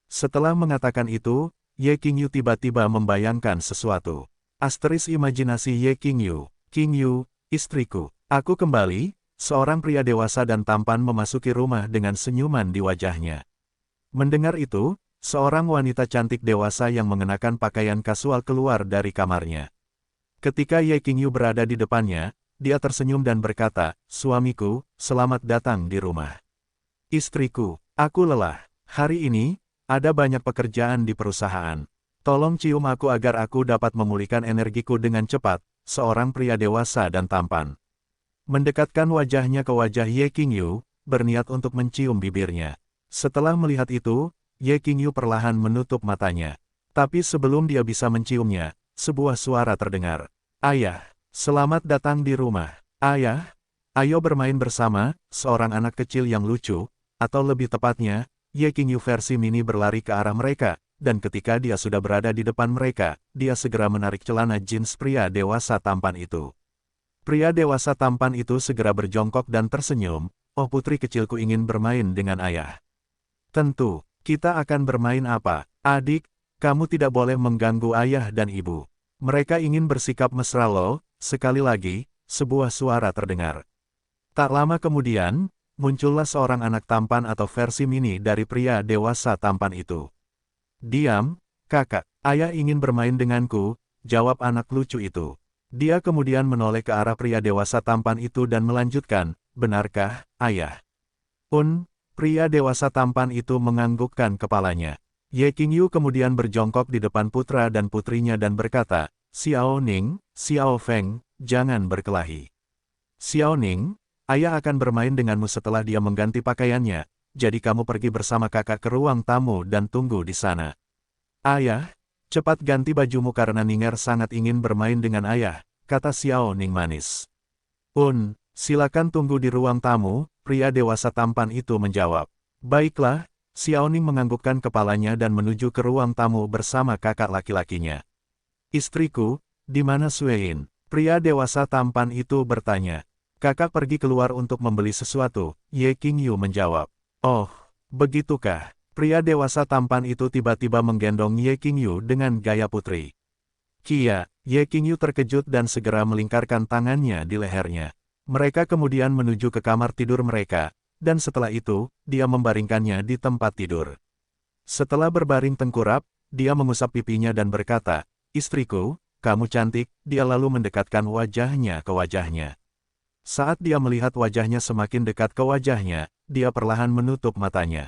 Setelah mengatakan itu, Ye Qingyu tiba-tiba membayangkan sesuatu. Asteris imajinasi Ye Qingyu. Qingyu, istriku. Aku kembali, seorang pria dewasa dan tampan memasuki rumah dengan senyuman di wajahnya. Mendengar itu, seorang wanita cantik dewasa yang mengenakan pakaian kasual keluar dari kamarnya. Ketika Ye Qingyu berada di depannya, dia tersenyum dan berkata, suamiku, selamat datang di rumah. Istriku, aku lelah. Hari ini, ada banyak pekerjaan di perusahaan. Tolong cium aku agar aku dapat memulihkan energiku dengan cepat. Seorang pria dewasa dan tampan mendekatkan wajahnya ke wajah Ye Qingyu, berniat untuk mencium bibirnya. Setelah melihat itu, Ye Qingyu perlahan menutup matanya. Tapi sebelum dia bisa menciumnya, sebuah suara terdengar. Ayah, selamat datang di rumah. Ayah, ayo bermain bersama. Seorang anak kecil yang lucu, atau lebih tepatnya, Ye Qingyu versi mini berlari ke arah mereka. Dan ketika dia sudah berada di depan mereka, dia segera menarik celana jeans pria dewasa tampan itu. Pria dewasa tampan itu segera berjongkok dan tersenyum, oh putri kecilku ingin bermain dengan ayah. Tentu, kita akan bermain apa? Adik, kamu tidak boleh mengganggu ayah dan ibu. Mereka ingin bersikap mesra loh. Sekali lagi, sebuah suara terdengar. Tak lama kemudian, muncullah seorang anak tampan atau versi mini dari pria dewasa tampan itu. Diam, kakak, ayah ingin bermain denganku, jawab anak lucu itu. Dia kemudian menoleh ke arah pria dewasa tampan itu dan melanjutkan, benarkah, ayah? Pria dewasa tampan itu menganggukkan kepalanya. Ye Qingyu kemudian berjongkok di depan putra dan putrinya dan berkata, Xiao Ning, Xiao Feng, jangan berkelahi. Xiao Ning, ayah akan bermain denganmu setelah dia mengganti pakaiannya. Jadi kamu pergi bersama kakak ke ruang tamu dan tunggu di sana. Ayah, cepat ganti bajumu karena Ninger sangat ingin bermain dengan ayah, kata Xiao Ning manis. Silakan tunggu di ruang tamu, pria dewasa tampan itu menjawab. Baiklah, Xiao Ning menganggukkan kepalanya dan menuju ke ruang tamu bersama kakak laki-lakinya. Istriku, di mana Sueyin? Pria dewasa tampan itu bertanya. Kakak pergi keluar untuk membeli sesuatu, Ye Qingyu menjawab. Oh, begitukah? Pria dewasa tampan itu tiba-tiba menggendong Ye Qingyu dengan gaya putri. Kia, Ye Qingyu terkejut dan segera melingkarkan tangannya di lehernya. Mereka kemudian menuju ke kamar tidur mereka, dan setelah itu, dia membaringkannya di tempat tidur. Setelah berbaring tengkurap, dia mengusap pipinya dan berkata, "Istriku, kamu cantik." Dia lalu mendekatkan wajahnya ke wajahnya. Saat dia melihat wajahnya semakin dekat ke wajahnya, dia perlahan menutup matanya.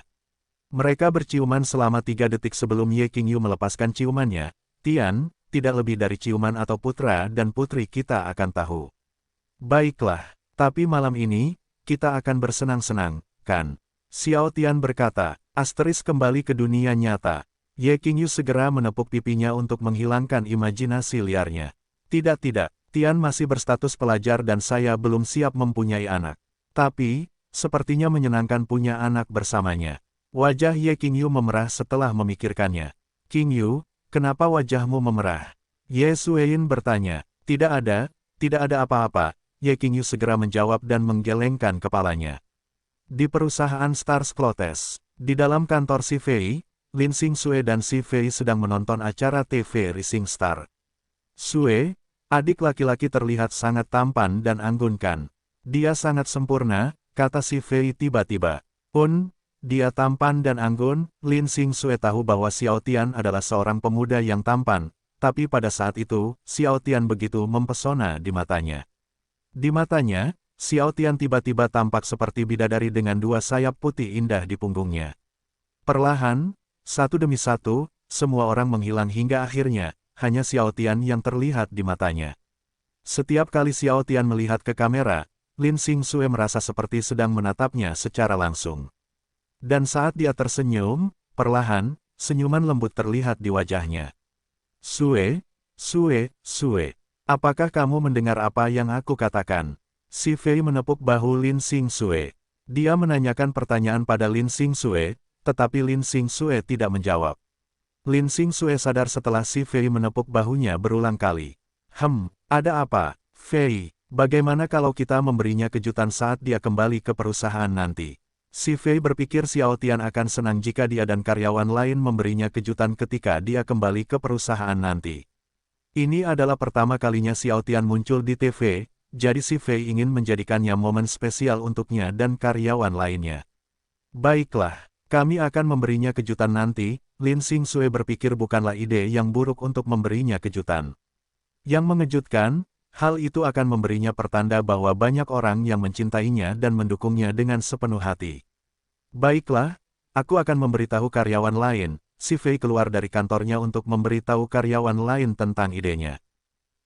Mereka berciuman selama 3 detik sebelum Ye Qingyu melepaskan ciumannya. "Tian, tidak lebih dari ciuman atau putra dan putri kita akan tahu." "Baiklah, tapi malam ini, kita akan bersenang-senang, kan?" Xiao Tian berkata. Asteris kembali ke dunia nyata. Ye Qingyu segera menepuk pipinya untuk menghilangkan imajinasi liarnya. "Tidak, Tian masih berstatus pelajar dan saya belum siap mempunyai anak. Tapi, sepertinya menyenangkan punya anak bersamanya." Wajah Ye Qingyu memerah setelah memikirkannya. "Qingyu, kenapa wajahmu memerah?" Ye Xueyin bertanya. Tidak ada apa-apa." Ye Qingyu segera menjawab dan menggelengkan kepalanya. Di perusahaan Stars Clotes, di dalam kantor Si Fei, Lin Xingxue dan Si Fei sedang menonton acara TV Rising Star. "Xue, adik laki-laki terlihat sangat tampan dan anggun, kan? Dia sangat sempurna," kata Si Fei tiba-tiba. Dia tampan dan anggun." Lin Xingxue tahu bahwa Xiao Tian adalah seorang pemuda yang tampan, tapi pada saat itu, Xiao Tian begitu mempesona di matanya. Di matanya, Xiao Tian tiba-tiba tampak seperti bidadari dengan 2 sayap putih indah di punggungnya. Perlahan, satu demi satu, semua orang menghilang hingga akhirnya, hanya Xiao Tian yang terlihat di matanya. Setiap kali Xiao Tian melihat ke kamera, Lin Xingxue merasa seperti sedang menatapnya secara langsung. Dan saat dia tersenyum, perlahan, senyuman lembut terlihat di wajahnya. Xue, apakah kamu mendengar apa yang aku katakan?" Si Fei menepuk bahu Lin Xingxue. Dia menanyakan pertanyaan pada Lin Xingxue, tetapi Lin Xingxue tidak menjawab. Lin Xingxue sadar setelah Si Fei menepuk bahunya berulang kali. Ada apa, Fei? Bagaimana kalau kita memberinya kejutan saat dia kembali ke perusahaan nanti?" Si Fei berpikir Xiao Tian akan senang jika dia dan karyawan lain memberinya kejutan ketika dia kembali ke perusahaan nanti. Ini adalah pertama kalinya Xiao Tian muncul di TV, jadi Si Fei ingin menjadikannya momen spesial untuknya dan karyawan lainnya. "Baiklah, kami akan memberinya kejutan nanti." Lin Xingxue berpikir bukanlah ide yang buruk untuk memberinya kejutan. Yang mengejutkan, hal itu akan memberinya pertanda bahwa banyak orang yang mencintainya dan mendukungnya dengan sepenuh hati. "Baiklah, aku akan memberitahu karyawan lain." Si Fei keluar dari kantornya untuk memberitahu karyawan lain tentang idenya.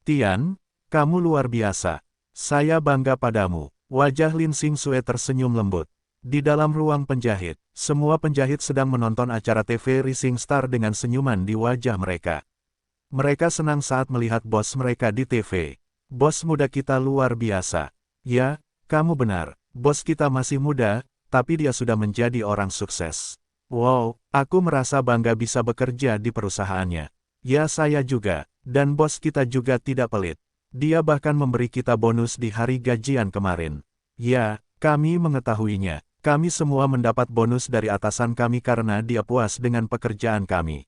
"Tian, kamu luar biasa. Saya bangga padamu." Wajah Lin Xingxue tersenyum lembut. Di dalam ruang penjahit, semua penjahit sedang menonton acara TV Rising Star dengan senyuman di wajah mereka. Mereka senang saat melihat bos mereka di TV. "Bos muda kita luar biasa." "Ya, kamu benar. Bos kita masih muda, tapi dia sudah menjadi orang sukses." "Wow, aku merasa bangga bisa bekerja di perusahaannya." "Ya, saya juga. Dan bos kita juga tidak pelit. Dia bahkan memberi kita bonus di hari gajian kemarin." "Ya, kami mengetahuinya. Kami semua mendapat bonus dari atasan kami karena dia puas dengan pekerjaan kami.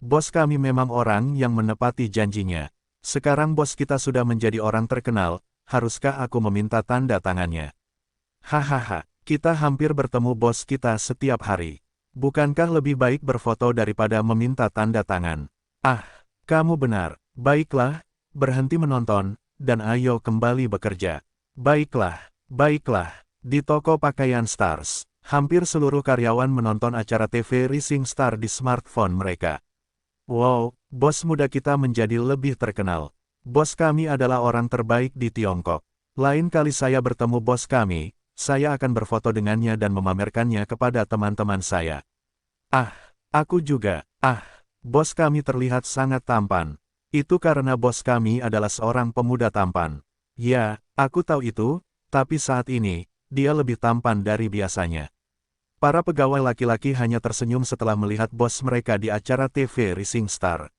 Bos kami memang orang yang menepati janjinya. Sekarang bos kita sudah menjadi orang terkenal, haruskah aku meminta tanda tangannya?" "Hahaha, kita hampir bertemu bos kita setiap hari. Bukankah lebih baik berfoto daripada meminta tanda tangan?" "Ah, kamu benar. Baiklah, berhenti menonton, dan ayo kembali bekerja." Baiklah. Di toko pakaian Stars, hampir seluruh karyawan menonton acara TV Rising Star di smartphone mereka. "Wow, bos muda kita menjadi lebih terkenal. Bos kami adalah orang terbaik di Tiongkok. Lain kali saya bertemu bos kami, saya akan berfoto dengannya dan memamerkannya kepada teman-teman saya." "Ah, aku juga. Bos kami terlihat sangat tampan." "Itu karena bos kami adalah seorang pemuda tampan." "Ya, aku tahu itu, tapi saat ini, dia lebih tampan dari biasanya." Para pegawai laki-laki hanya tersenyum setelah melihat bos mereka di acara TV Rising Star.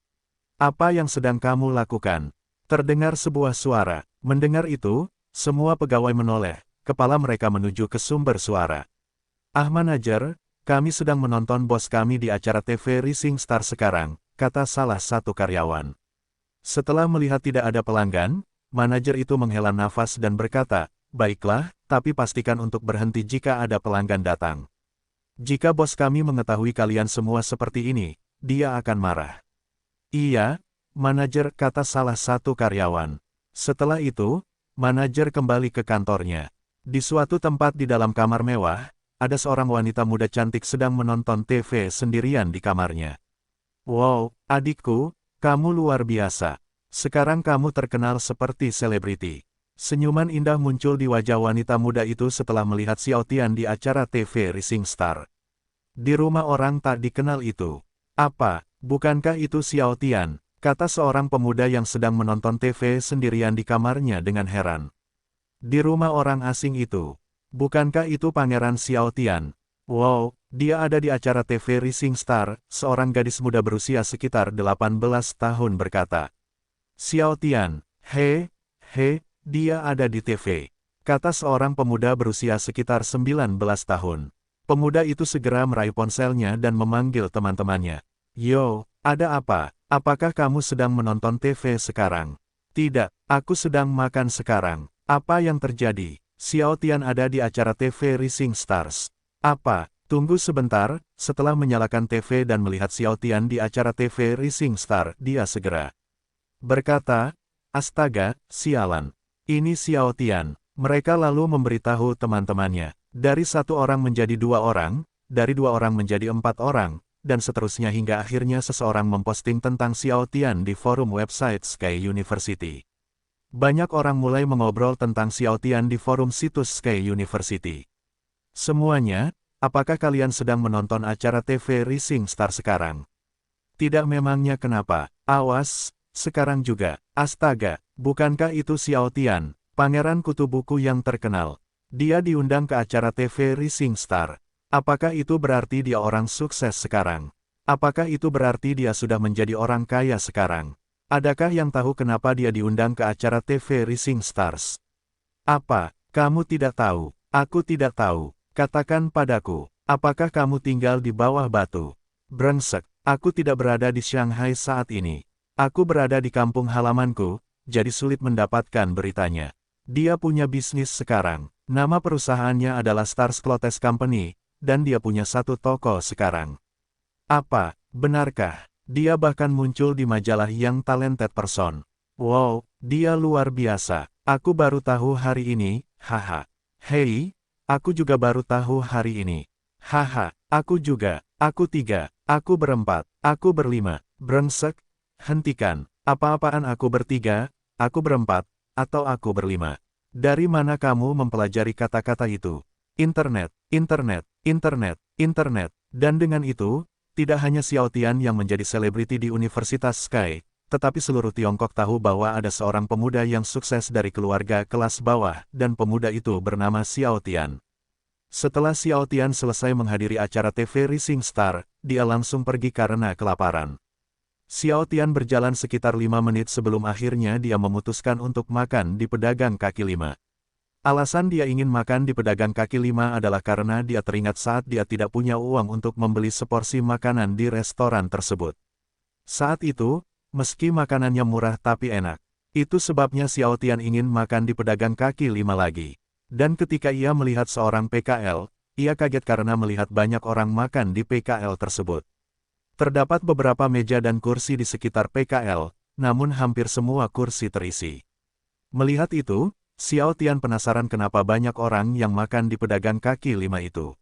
"Apa yang sedang kamu lakukan?" Terdengar sebuah suara. Mendengar itu, Semua pegawai menoleh, kepala mereka menuju ke sumber suara. "Ah manajer, kami sedang menonton bos kami di acara TV Rising Star sekarang," kata salah satu karyawan. Setelah melihat tidak ada pelanggan, manajer itu menghela nafas dan berkata, "Baiklah, tapi pastikan untuk berhenti jika ada pelanggan datang. Jika bos kami mengetahui kalian semua seperti ini, dia akan marah." "Iya, manajer," kata salah satu karyawan. Setelah itu, manajer kembali ke kantornya. Di suatu tempat di dalam kamar mewah, ada seorang wanita muda cantik sedang menonton TV sendirian di kamarnya. "Wow, adikku, kamu luar biasa. Sekarang kamu terkenal seperti selebriti." Senyuman indah muncul di wajah wanita muda itu setelah melihat Xiao Tian di acara TV Rising Star. "Di rumah orang tak dikenal itu. Apa, bukankah itu Xiao Tian?" kata seorang pemuda yang sedang menonton TV sendirian di kamarnya dengan heran. "Di rumah orang asing itu. Bukankah itu Pangeran Xiao Tian? Wow, dia ada di acara TV Rising Star," seorang gadis muda berusia sekitar 18 tahun berkata. "Xiao Tian, he, dia ada di TV," kata seorang pemuda berusia sekitar 19 tahun. Pemuda itu segera meraih ponselnya dan memanggil teman-temannya. "Yo, ada apa? Apakah kamu sedang menonton TV sekarang?" "Tidak, aku sedang makan sekarang." "Apa yang terjadi?" "Xiao Tian ada di acara TV Rising Stars." "Apa? Tunggu sebentar." Setelah menyalakan TV dan melihat Xiao Tian di acara TV Rising Star, dia segera berkata, "Astaga, sialan. Ini Xiao Tian." Mereka lalu memberitahu teman-temannya. Dari satu orang menjadi dua orang, dari dua orang menjadi 4 orang, dan seterusnya hingga akhirnya seseorang memposting tentang Xiao Tian di forum website Sky University. Banyak orang mulai mengobrol tentang Xiao Tian di forum situs Sky University. "Semuanya, apakah kalian sedang menonton acara TV Rising Star sekarang?" "Tidak, memangnya kenapa?" "Awas, sekarang juga." "Astaga, bukankah itu Xiao Tian, pangeran kutu buku yang terkenal? Dia diundang ke acara TV Rising Star. Apakah itu berarti dia orang sukses sekarang? Apakah itu berarti dia sudah menjadi orang kaya sekarang? Adakah yang tahu kenapa dia diundang ke acara TV Rising Stars?" "Apa, kamu tidak tahu?" "Aku tidak tahu. Katakan padaku, apakah kamu tinggal di bawah batu?" "Brengsek, aku tidak berada di Shanghai saat ini. Aku berada di kampung halamanku, jadi sulit mendapatkan beritanya." "Dia punya bisnis sekarang. Nama perusahaannya adalah Stars Clothes Company, dan dia punya satu toko sekarang." "Apa, benarkah? Dia bahkan muncul di majalah Young Talented Person. Wow, dia luar biasa. Aku baru tahu hari ini, haha." "Hei, aku juga baru tahu hari ini. Haha, aku juga, aku 3, aku berempat, aku berlima." "Brengsek, hentikan. Apa-apaan aku bertiga, aku berempat, atau aku berlima? Dari mana kamu mempelajari kata-kata itu?" "Internet, internet, internet, internet." Dan dengan itu, tidak hanya Xiao Tian yang menjadi selebriti di Universitas Sky, tetapi seluruh Tiongkok tahu bahwa ada seorang pemuda yang sukses dari keluarga kelas bawah, dan pemuda itu bernama Xiao Tian. Setelah Xiao Tian selesai menghadiri acara TV Rising Star, dia langsung pergi karena kelaparan. Xiao Tian berjalan sekitar 5 menit sebelum akhirnya dia memutuskan untuk makan di pedagang kaki lima. Alasan dia ingin makan di pedagang kaki lima adalah karena dia teringat saat dia tidak punya uang untuk membeli seporsi makanan di restoran tersebut. Saat itu, meski makanannya murah tapi enak, itu sebabnya Xiao Tian ingin makan di pedagang kaki lima lagi. Dan ketika ia melihat seorang PKL, ia kaget karena melihat banyak orang makan di PKL tersebut. Terdapat beberapa meja dan kursi di sekitar PKL, namun hampir semua kursi terisi. Melihat itu, Xiao Tian penasaran kenapa banyak orang yang makan di pedagang kaki lima itu.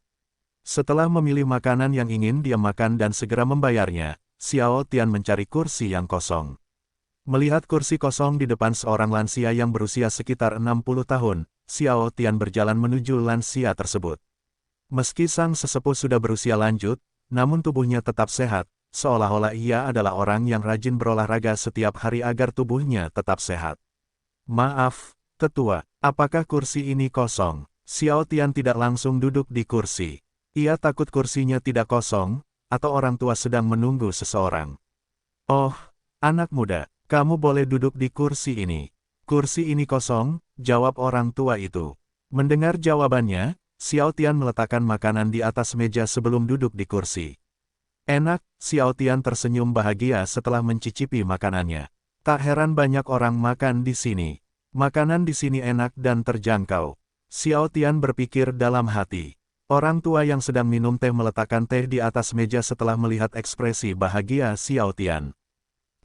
Setelah memilih makanan yang ingin dia makan dan segera membayarnya, Xiao Tian mencari kursi yang kosong. Melihat kursi kosong di depan seorang lansia yang berusia sekitar 60 tahun, Xiao Tian berjalan menuju lansia tersebut. Meski sang sesepuh sudah berusia lanjut, namun tubuhnya tetap sehat, seolah-olah ia adalah orang yang rajin berolahraga setiap hari agar tubuhnya tetap sehat. "Maaf, Tetua, apakah kursi ini kosong?" Xiao Tian tidak langsung duduk di kursi. Ia takut kursinya tidak kosong, atau orang tua sedang menunggu seseorang. "Oh, anak muda, kamu boleh duduk di kursi ini." Kursi ini kosong, jawab orang tua itu. Mendengar jawabannya, Xiao Tian meletakkan makanan di atas meja sebelum duduk di kursi. Enak, Xiao Tian tersenyum bahagia setelah mencicipi makanannya. Tak heran banyak orang makan di sini. Makanan di sini enak dan terjangkau. Xiao Tian berpikir dalam hati. Orang tua yang sedang minum teh meletakkan teh di atas meja setelah melihat ekspresi bahagia Xiao Tian.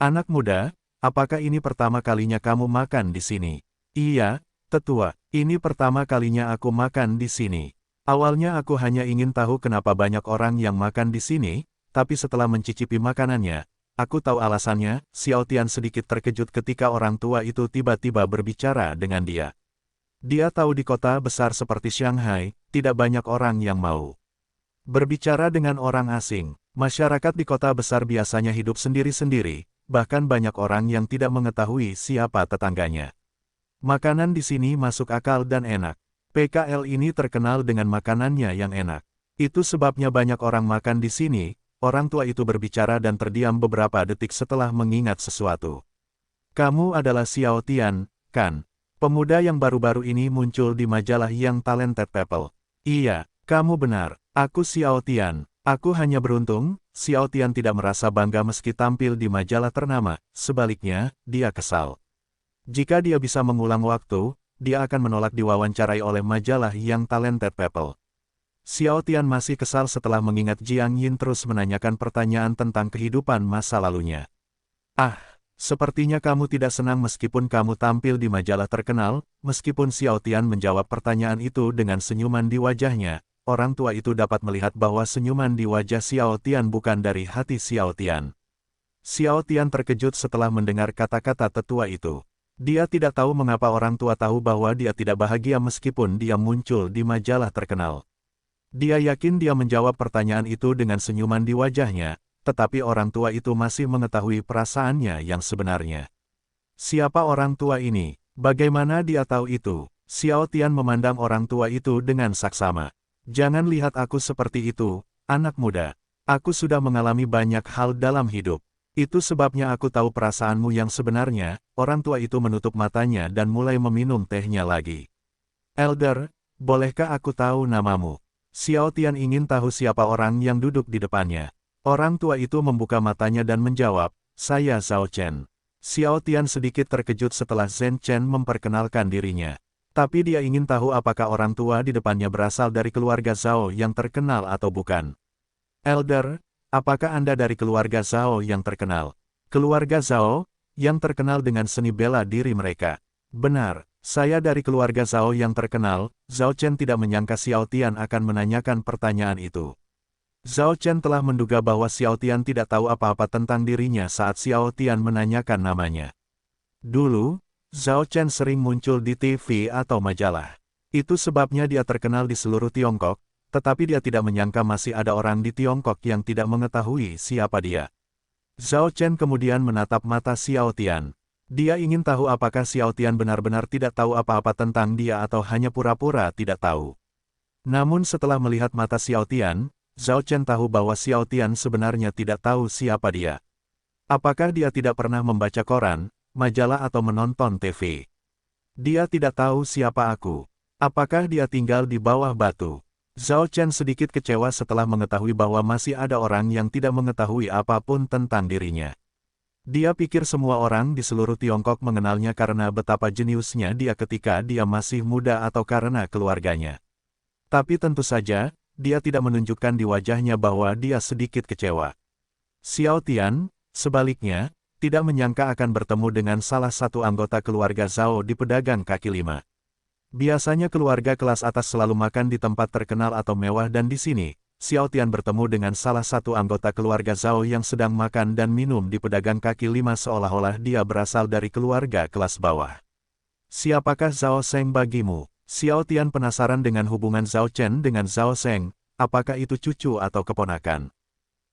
Anak muda, apakah ini pertama kalinya kamu makan di sini? Iya, tetua, ini pertama kalinya aku makan di sini. Awalnya aku hanya ingin tahu kenapa banyak orang yang makan di sini, tapi setelah mencicipi makanannya, aku tahu alasannya. Xiao Tian sedikit terkejut ketika orang tua itu tiba-tiba berbicara dengan dia. Dia tahu di kota besar seperti Shanghai, tidak banyak orang yang mau berbicara dengan orang asing. Masyarakat di kota besar biasanya hidup sendiri-sendiri, bahkan banyak orang yang tidak mengetahui siapa tetangganya. Makanan di sini masuk akal dan enak. PKL ini terkenal dengan makanannya yang enak. Itu sebabnya banyak orang makan di sini. Orang tua itu berbicara dan terdiam beberapa detik setelah mengingat sesuatu. Kamu adalah Xiao Tian, kan? Pemuda yang baru-baru ini muncul di majalah Young Talented People. Iya, kamu benar. Aku Xiao Tian. Aku hanya beruntung. Xiao Tian tidak merasa bangga meski tampil di majalah ternama. Sebaliknya, dia kesal. Jika dia bisa mengulang waktu, dia akan menolak diwawancarai oleh majalah Young Talented People. Xiao Tian masih kesal setelah mengingat Jiang Yin terus menanyakan pertanyaan tentang kehidupan masa lalunya. Ah, sepertinya kamu tidak senang meskipun kamu tampil di majalah terkenal. Meskipun Xiao Tian menjawab pertanyaan itu dengan senyuman di wajahnya, orang tua itu dapat melihat bahwa senyuman di wajah Xiao Tian bukan dari hati Xiao Tian. Xiao Tian terkejut setelah mendengar kata-kata tetua itu. Dia tidak tahu mengapa orang tua tahu bahwa dia tidak bahagia meskipun dia muncul di majalah terkenal. Dia yakin dia menjawab pertanyaan itu dengan senyuman di wajahnya, tetapi orang tua itu masih mengetahui perasaannya yang sebenarnya. Siapa orang tua ini? Bagaimana dia tahu itu? Xiao Tian memandang orang tua itu dengan saksama. Jangan lihat aku seperti itu, anak muda. Aku sudah mengalami banyak hal dalam hidup. Itu sebabnya aku tahu perasaanmu yang sebenarnya. Orang tua itu menutup matanya dan mulai meminum tehnya lagi. Elder, bolehkah aku tahu namamu? Xiao Tian ingin tahu siapa orang yang duduk di depannya. Orang tua itu membuka matanya dan menjawab, saya Zhao Chen. Xiao Tian sedikit terkejut setelah Zhen Chen memperkenalkan dirinya. Tapi dia ingin tahu apakah orang tua di depannya berasal dari keluarga Zhao yang terkenal atau bukan. Elder, apakah Anda dari keluarga Zhao yang terkenal? Keluarga Zhao, yang terkenal dengan seni bela diri mereka. Benar, saya dari keluarga Zhao yang terkenal. Zhao Chen tidak menyangka Xiao Tian akan menanyakan pertanyaan itu. Zhao Chen telah menduga bahwa Xiao Tian tidak tahu apa-apa tentang dirinya saat Xiao Tian menanyakan namanya. Dulu, Zhao Chen sering muncul di TV atau majalah. Itu sebabnya dia terkenal di seluruh Tiongkok, tetapi dia tidak menyangka masih ada orang di Tiongkok yang tidak mengetahui siapa dia. Zhao Chen kemudian menatap mata Xiao Tian. Dia ingin tahu apakah Xiao Tian benar-benar tidak tahu apa-apa tentang dia atau hanya pura-pura tidak tahu. Namun setelah melihat mata Xiao Tian, Zhao Chen tahu bahwa Xiao Tian sebenarnya tidak tahu siapa dia. Apakah dia tidak pernah membaca koran, majalah atau menonton TV? Dia tidak tahu siapa aku. Apakah dia tinggal di bawah batu? Zhao Chen sedikit kecewa setelah mengetahui bahwa masih ada orang yang tidak mengetahui apapun tentang dirinya. Dia pikir semua orang di seluruh Tiongkok mengenalnya karena betapa jeniusnya dia ketika dia masih muda atau karena keluarganya. Tapi tentu saja, dia tidak menunjukkan di wajahnya bahwa dia sedikit kecewa. Xiao Tian, sebaliknya, tidak menyangka akan bertemu dengan salah satu anggota keluarga Zhao di pedagang kaki lima. Biasanya keluarga kelas atas selalu makan di tempat terkenal atau mewah dan di sini, Xiao Tian bertemu dengan salah satu anggota keluarga Zhao yang sedang makan dan minum di pedagang kaki lima seolah-olah dia berasal dari keluarga kelas bawah. Siapakah Zhao Sheng bagimu? Xiao Tian penasaran dengan hubungan Zhao Chen dengan Zhao Sheng, apakah itu cucu atau keponakan?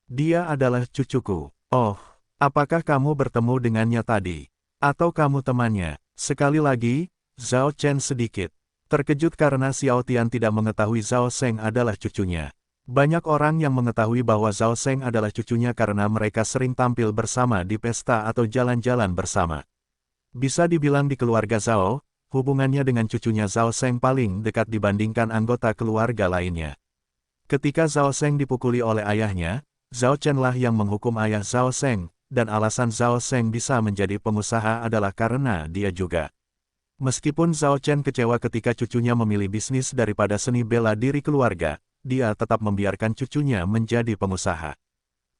Dia adalah cucuku. Oh, apakah kamu bertemu dengannya tadi? Atau kamu temannya? Sekali lagi, Zhao Chen sedikit terkejut karena Xiao Tian tidak mengetahui Zhao Sheng adalah cucunya. Banyak orang yang mengetahui bahwa Zhao Sheng adalah cucunya karena mereka sering tampil bersama di pesta atau jalan-jalan bersama. Bisa dibilang di keluarga Zhao, hubungannya dengan cucunya Zhao Seng paling dekat dibandingkan anggota keluarga lainnya. Ketika Zhao Seng dipukuli oleh ayahnya, Zhao Chen lah yang menghukum ayah Zhao Seng, dan alasan Zhao Seng bisa menjadi pengusaha adalah karena dia juga. Meskipun Zhao Chen kecewa ketika cucunya memilih bisnis daripada seni bela diri keluarga, dia tetap membiarkan cucunya menjadi pengusaha.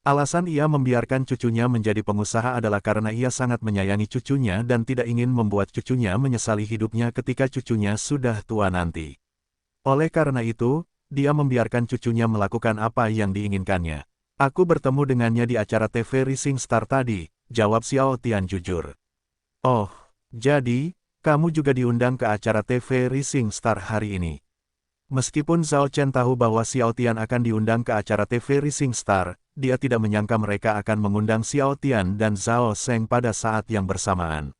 Alasan ia membiarkan cucunya menjadi pengusaha adalah karena ia sangat menyayangi cucunya dan tidak ingin membuat cucunya menyesali hidupnya ketika cucunya sudah tua nanti. Oleh karena itu, dia membiarkan cucunya melakukan apa yang diinginkannya. Aku bertemu dengannya di acara TV Rising Star tadi, jawab Xiao Tian jujur. Oh, jadi, kamu juga diundang ke acara TV Rising Star hari ini. Meskipun Zhao Chen tahu bahwa Xiao Tian akan diundang ke acara TV Rising Star, dia tidak menyangka mereka akan mengundang Xiao Tian dan Zhao Seng pada saat yang bersamaan.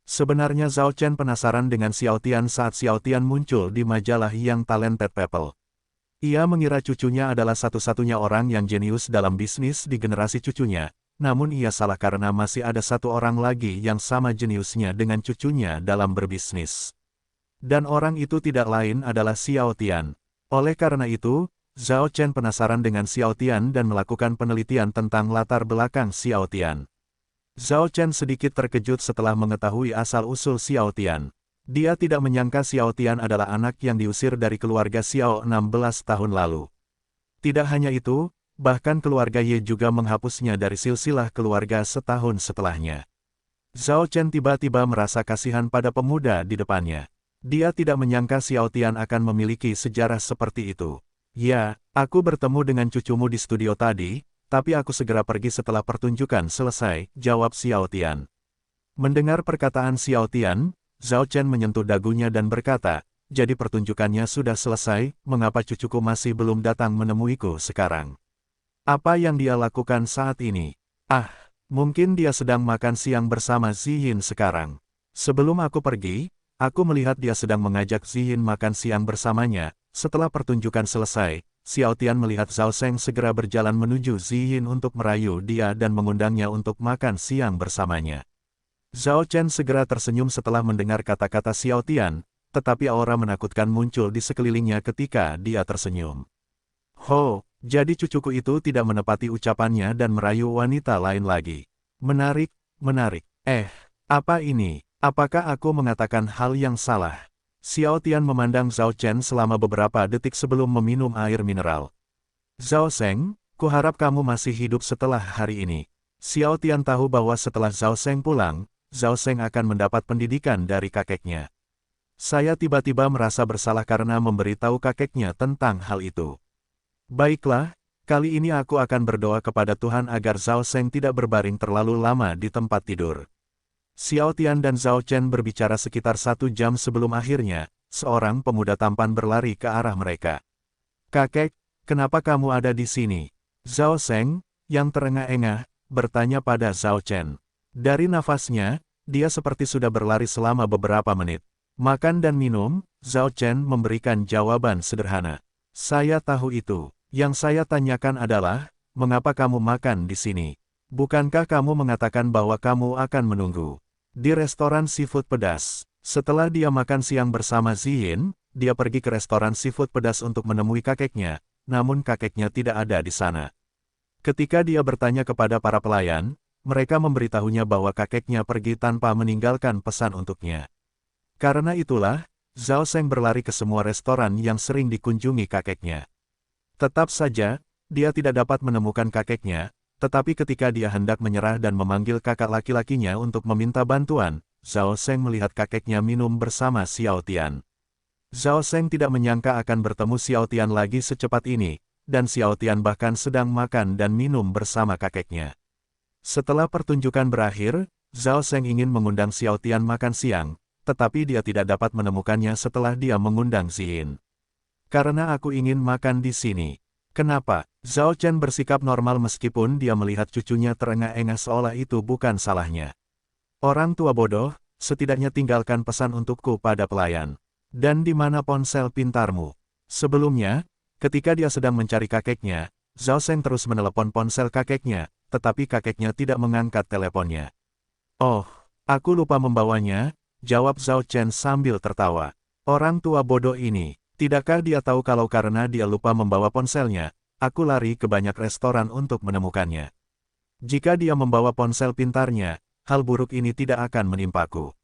Sebenarnya Zhao Chen penasaran dengan Xiao Tian saat Xiao Tian muncul di majalah Young Talented People. Ia mengira cucunya adalah satu-satunya orang yang jenius dalam bisnis di generasi cucunya, namun ia salah karena masih ada satu orang lagi yang sama jeniusnya dengan cucunya dalam berbisnis. Dan orang itu tidak lain adalah Xiao Tian. Oleh karena itu, Zhao Chen penasaran dengan Xiao Tian dan melakukan penelitian tentang latar belakang Xiao Tian. Zhao Chen sedikit terkejut setelah mengetahui asal-usul Xiao Tian. Dia tidak menyangka Xiao Tian adalah anak yang diusir dari keluarga Xiao 16 tahun lalu. Tidak hanya itu, bahkan keluarga Ye juga menghapusnya dari silsilah keluarga setahun setelahnya. Zhao Chen tiba-tiba merasa kasihan pada pemuda di depannya. Dia tidak menyangka Xiao Tian akan memiliki sejarah seperti itu. Ya, aku bertemu dengan cucumu di studio tadi, tapi aku segera pergi setelah pertunjukan selesai, jawab Xiao Tian. Mendengar perkataan Xiao Tian, Zhao Chen menyentuh dagunya dan berkata, jadi pertunjukannya sudah selesai, mengapa cucuku masih belum datang menemuiku sekarang? Apa yang dia lakukan saat ini? Ah, mungkin dia sedang makan siang bersama Ziyin sekarang. Sebelum aku pergi, aku melihat dia sedang mengajak Ziyin makan siang bersamanya. Setelah pertunjukan selesai, Xiao Tian melihat Zhao Seng segera berjalan menuju Ziyin untuk merayu dia dan mengundangnya untuk makan siang bersamanya. Zhao Chen segera tersenyum setelah mendengar kata-kata Xiao Tian, tetapi aura menakutkan muncul di sekelilingnya ketika dia tersenyum. Ho, jadi cucuku itu tidak menepati ucapannya dan merayu wanita lain lagi. Menarik, menarik. Apa ini? Apakah aku mengatakan hal yang salah? Xiao Tian memandang Zhao Chen selama beberapa detik sebelum meminum air mineral. Zhao Seng, kuharap kamu masih hidup setelah hari ini. Xiao Tian tahu bahwa setelah Zhao Seng pulang, Zhao Seng akan mendapat pendidikan dari kakeknya. Saya tiba-tiba merasa bersalah karena memberitahu kakeknya tentang hal itu. Baiklah, kali ini aku akan berdoa kepada Tuhan agar Zhao Seng tidak berbaring terlalu lama di tempat tidur. Xiao Tian dan Zhao Chen berbicara sekitar 1 jam sebelum akhirnya, seorang pemuda tampan berlari ke arah mereka. Kakek, kenapa kamu ada di sini? Zhao Seng, yang terengah-engah, bertanya pada Zhao Chen. Dari nafasnya, dia seperti sudah berlari selama beberapa menit. Makan dan minum, Zhao Chen memberikan jawaban sederhana. Saya tahu itu. Yang saya tanyakan adalah, mengapa kamu makan di sini? Bukankah kamu mengatakan bahwa kamu akan menunggu di restoran seafood pedas? Setelah dia makan siang bersama Ziyin, dia pergi ke restoran seafood pedas untuk menemui kakeknya, namun kakeknya tidak ada di sana. Ketika dia bertanya kepada para pelayan, mereka memberitahunya bahwa kakeknya pergi tanpa meninggalkan pesan untuknya. Karena itulah, Zhao Seng berlari ke semua restoran yang sering dikunjungi kakeknya. Tetap saja, dia tidak dapat menemukan kakeknya, tetapi ketika dia hendak menyerah dan memanggil kakak laki-lakinya untuk meminta bantuan, Zhao Seng melihat kakeknya minum bersama Xiao Tian. Zhao Seng tidak menyangka akan bertemu Xiao Tian lagi secepat ini, dan Xiao Tian bahkan sedang makan dan minum bersama kakeknya. Setelah pertunjukan berakhir, Zhao Seng ingin mengundang Xiao Tian makan siang, tetapi dia tidak dapat menemukannya setelah dia mengundang Ziyin. Karena aku ingin makan di sini. Kenapa? Zhao Chen bersikap normal meskipun dia melihat cucunya terengah-engah seolah itu bukan salahnya. Orang tua bodoh, setidaknya tinggalkan pesan untukku pada pelayan. Dan di mana ponsel pintarmu? Sebelumnya, ketika dia sedang mencari kakeknya, Zhao Seng terus menelepon ponsel kakeknya, tetapi kakeknya tidak mengangkat teleponnya. Oh, Aku lupa membawanya, jawab Zhao Chen sambil tertawa. Orang tua bodoh ini, tidakkah dia tahu kalau karena dia lupa membawa ponselnya, aku lari ke banyak restoran untuk menemukannya. Jika dia membawa ponsel pintarnya, hal buruk ini tidak akan menimpaku.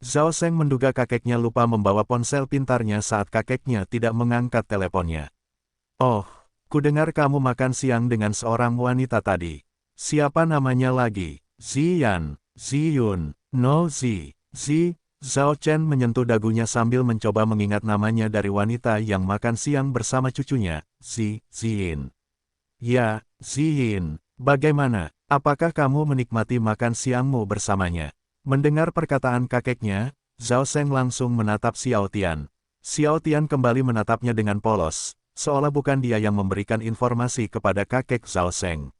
Zhao Sheng menduga kakeknya lupa membawa ponsel pintarnya saat kakeknya tidak mengangkat teleponnya. Oh, kudengar kamu makan siang dengan seorang wanita tadi. Siapa namanya lagi? Ziyan. Ziyun, no Zi, Zhao Chen menyentuh dagunya sambil mencoba mengingat namanya dari wanita yang makan siang bersama cucunya, Ziyin. Ya, Ziyin, bagaimana? Apakah kamu menikmati makan siangmu bersamanya? Mendengar perkataan kakeknya, Zhao Sheng langsung menatap Xiao Tian. Xiao Tian kembali menatapnya dengan polos, seolah bukan dia yang memberikan informasi kepada kakek Zhao Sheng.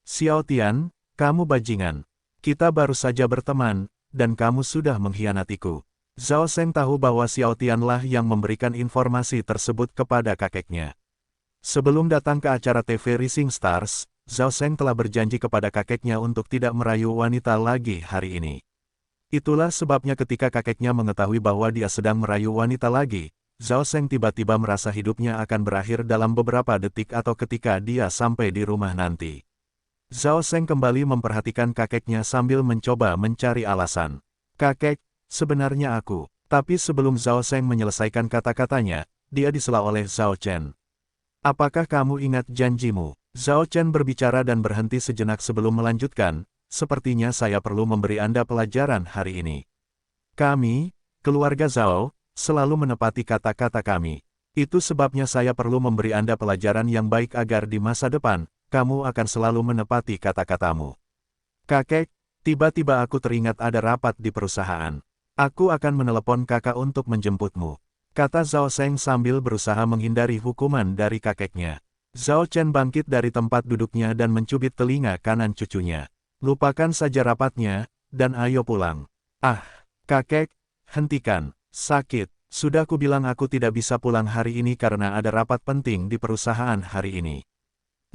Xiao Tian, kamu bajingan. Kita baru saja berteman, dan kamu sudah mengkhianatiku. Zhao Sheng tahu bahwa Xiao Tianlah yang memberikan informasi tersebut kepada kakeknya. Sebelum datang ke acara TV Rising Stars, Zhao Sheng telah berjanji kepada kakeknya untuk tidak merayu wanita lagi hari ini. Itulah sebabnya ketika kakeknya mengetahui bahwa dia sedang merayu wanita lagi, Zhao Sheng tiba-tiba merasa hidupnya akan berakhir dalam beberapa detik atau ketika dia sampai di rumah nanti. Zhao Sheng kembali memperhatikan kakeknya sambil mencoba mencari alasan. Kakek, sebenarnya aku. Tapi sebelum Zhao Sheng menyelesaikan kata-katanya, dia disela oleh Zhao Chen. Apakah kamu ingat janjimu? Zhao Chen berbicara dan berhenti sejenak sebelum melanjutkan, sepertinya saya perlu memberi Anda pelajaran hari ini. Kami, keluarga Zhao, selalu menepati kata-kata kami. Itu sebabnya saya perlu memberi Anda pelajaran yang baik agar di masa depan, kamu akan selalu menepati kata-katamu. Kakek, tiba-tiba aku teringat ada rapat di perusahaan. Aku akan menelepon kakak untuk menjemputmu. Kata Zhao Sheng sambil berusaha menghindari hukuman dari kakeknya. Zhao Chen bangkit dari tempat duduknya dan mencubit telinga kanan cucunya. Lupakan saja rapatnya, dan ayo pulang. Ah, kakek, hentikan. Sakit. Sudah kubilang aku tidak bisa pulang hari ini karena ada rapat penting di perusahaan hari ini.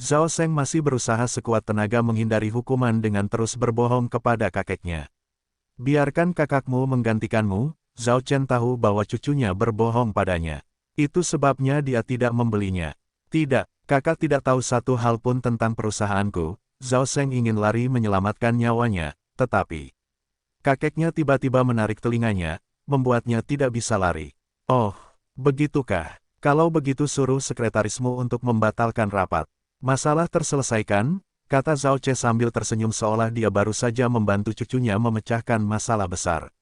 Zhao Sheng masih berusaha sekuat tenaga menghindari hukuman dengan terus berbohong kepada kakeknya. Biarkan kakakmu menggantikanmu, Zhao Chen tahu bahwa cucunya berbohong padanya. Itu sebabnya dia tidak membelinya. Tidak, kakak tidak tahu satu hal pun tentang perusahaanku. Zhao Sheng ingin lari menyelamatkan nyawanya, tetapi kakeknya tiba-tiba menarik telinganya, membuatnya tidak bisa lari. Oh, begitukah? Kalau begitu suruh sekretarismu untuk membatalkan rapat. Masalah terselesaikan, kata Zhao Che sambil tersenyum seolah dia baru saja membantu cucunya memecahkan masalah besar.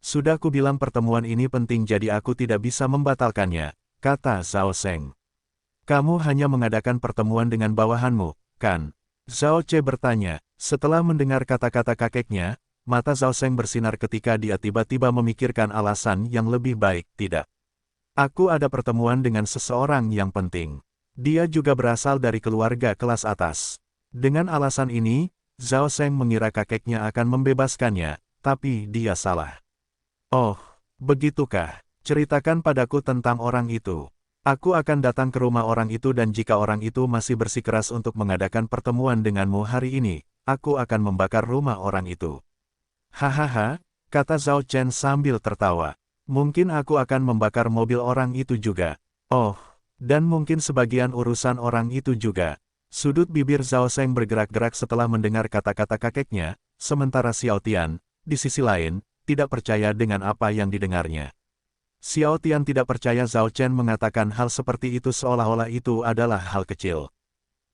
Sudah kubilang pertemuan ini penting jadi aku tidak bisa membatalkannya, kata Zhao Sheng. Kamu hanya mengadakan pertemuan dengan bawahanmu, kan? Zhao Che bertanya, setelah mendengar kata-kata kakeknya, mata Zhao Sheng bersinar ketika dia tiba-tiba memikirkan alasan yang lebih baik, tidak. Aku ada pertemuan dengan seseorang yang penting. Dia juga berasal dari keluarga kelas atas. Dengan alasan ini, Zhao Sheng mengira kakeknya akan membebaskannya, tapi dia salah. Oh, begitukah? Ceritakan padaku tentang orang itu. Aku akan datang ke rumah orang itu dan jika orang itu masih bersikeras untuk mengadakan pertemuan denganmu hari ini, aku akan membakar rumah orang itu. Hahaha, kata Zhao Chen sambil tertawa. Mungkin aku akan membakar mobil orang itu juga. Oh. Dan mungkin sebagian urusan orang itu juga. Sudut bibir Zhao Sheng bergerak-gerak setelah mendengar kata-kata kakeknya, sementara Xiao Tian, di sisi lain, tidak percaya dengan apa yang didengarnya. Xiao Tian tidak percaya Zhao Chen mengatakan hal seperti itu seolah-olah itu adalah hal kecil.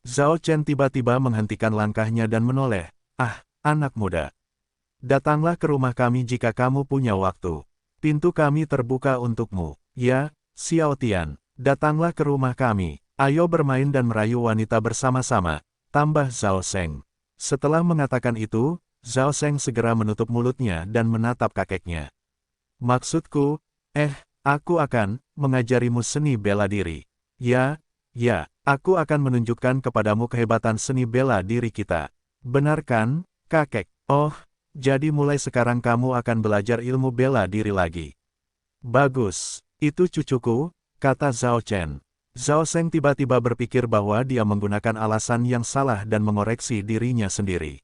Zhao Chen tiba-tiba menghentikan langkahnya dan menoleh. Ah, anak muda. Datanglah ke rumah kami jika kamu punya waktu. Pintu kami terbuka untukmu. Ya, Xiao Tian. Datanglah ke rumah kami, ayo bermain dan merayu wanita bersama-sama, tambah Zhao Sheng. Setelah mengatakan itu, Zhao Sheng segera menutup mulutnya dan menatap kakeknya. Maksudku, aku akan mengajarimu seni bela diri. Ya, aku akan menunjukkan kepadamu kehebatan seni bela diri kita. Benar kan, kakek? Oh, jadi mulai sekarang kamu akan belajar ilmu bela diri lagi. Bagus, itu cucuku, kata Zhao Chen. Zhao Sheng tiba-tiba berpikir bahwa dia menggunakan alasan yang salah dan mengoreksi dirinya sendiri.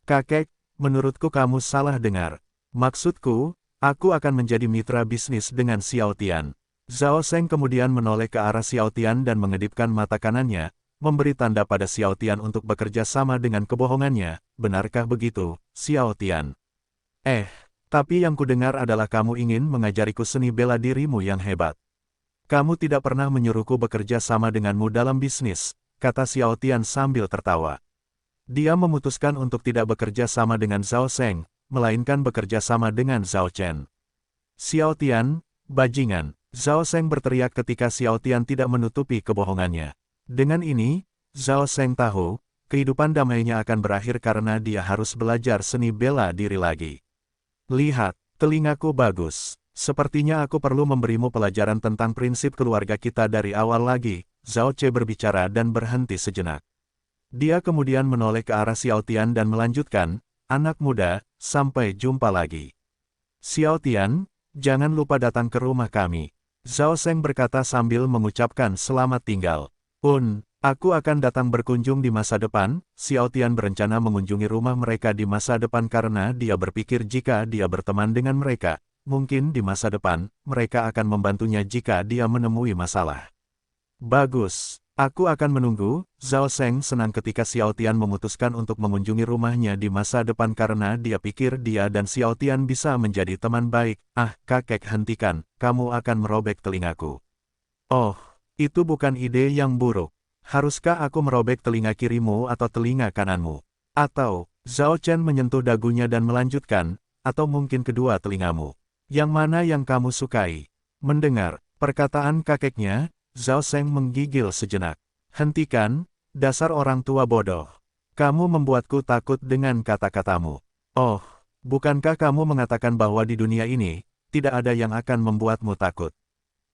Kakek, menurutku kamu salah dengar. Maksudku, aku akan menjadi mitra bisnis dengan Xiao Tian. Zhao Seng kemudian menoleh ke arah Xiao Tian dan mengedipkan mata kanannya, memberi tanda pada Xiao Tian untuk bekerja sama dengan kebohongannya. Benarkah begitu, Xiao Tian? Tapi yang kudengar adalah kamu ingin mengajariku seni bela dirimu yang hebat. Kamu tidak pernah menyuruhku bekerja sama denganmu dalam bisnis, kata Xiao Tian sambil tertawa. Dia memutuskan untuk tidak bekerja sama dengan Zhao Seng, melainkan bekerja sama dengan Zhao Chen. Xiao Tian, bajingan, Zhao Seng berteriak ketika Xiao Tian tidak menutupi kebohongannya. Dengan ini, Zhao Seng tahu, kehidupan damainya akan berakhir karena dia harus belajar seni bela diri lagi. Lihat, telingaku bagus. Sepertinya aku perlu memberimu pelajaran tentang prinsip keluarga kita dari awal lagi, Zhao Ce berbicara dan berhenti sejenak. Dia kemudian menoleh ke arah Xiao Tian dan melanjutkan, anak muda, sampai jumpa lagi. Xiao Tian, jangan lupa datang ke rumah kami. Zhao Seng berkata sambil mengucapkan selamat tinggal. Aku akan datang berkunjung di masa depan. Xiao Tian berencana mengunjungi rumah mereka di masa depan karena dia berpikir jika dia berteman dengan mereka, mungkin di masa depan, mereka akan membantunya jika dia menemui masalah. Bagus. Aku akan menunggu. Zhao Seng senang ketika Xiao Tian memutuskan untuk mengunjungi rumahnya di masa depan karena dia pikir dia dan Xiao Tian bisa menjadi teman baik. Kakek hentikan, kamu akan merobek telingaku. Oh, itu bukan ide yang buruk. Haruskah aku merobek telinga kirimu atau telinga kananmu? Atau, Zhao Chen menyentuh dagunya dan melanjutkan, atau mungkin kedua telingamu. Yang mana yang kamu sukai? Mendengar perkataan kakeknya, Zhao Seng menggigil sejenak. Hentikan, dasar orang tua bodoh. Kamu membuatku takut dengan kata-katamu. Oh, bukankah kamu mengatakan bahwa di dunia ini, tidak ada yang akan membuatmu takut?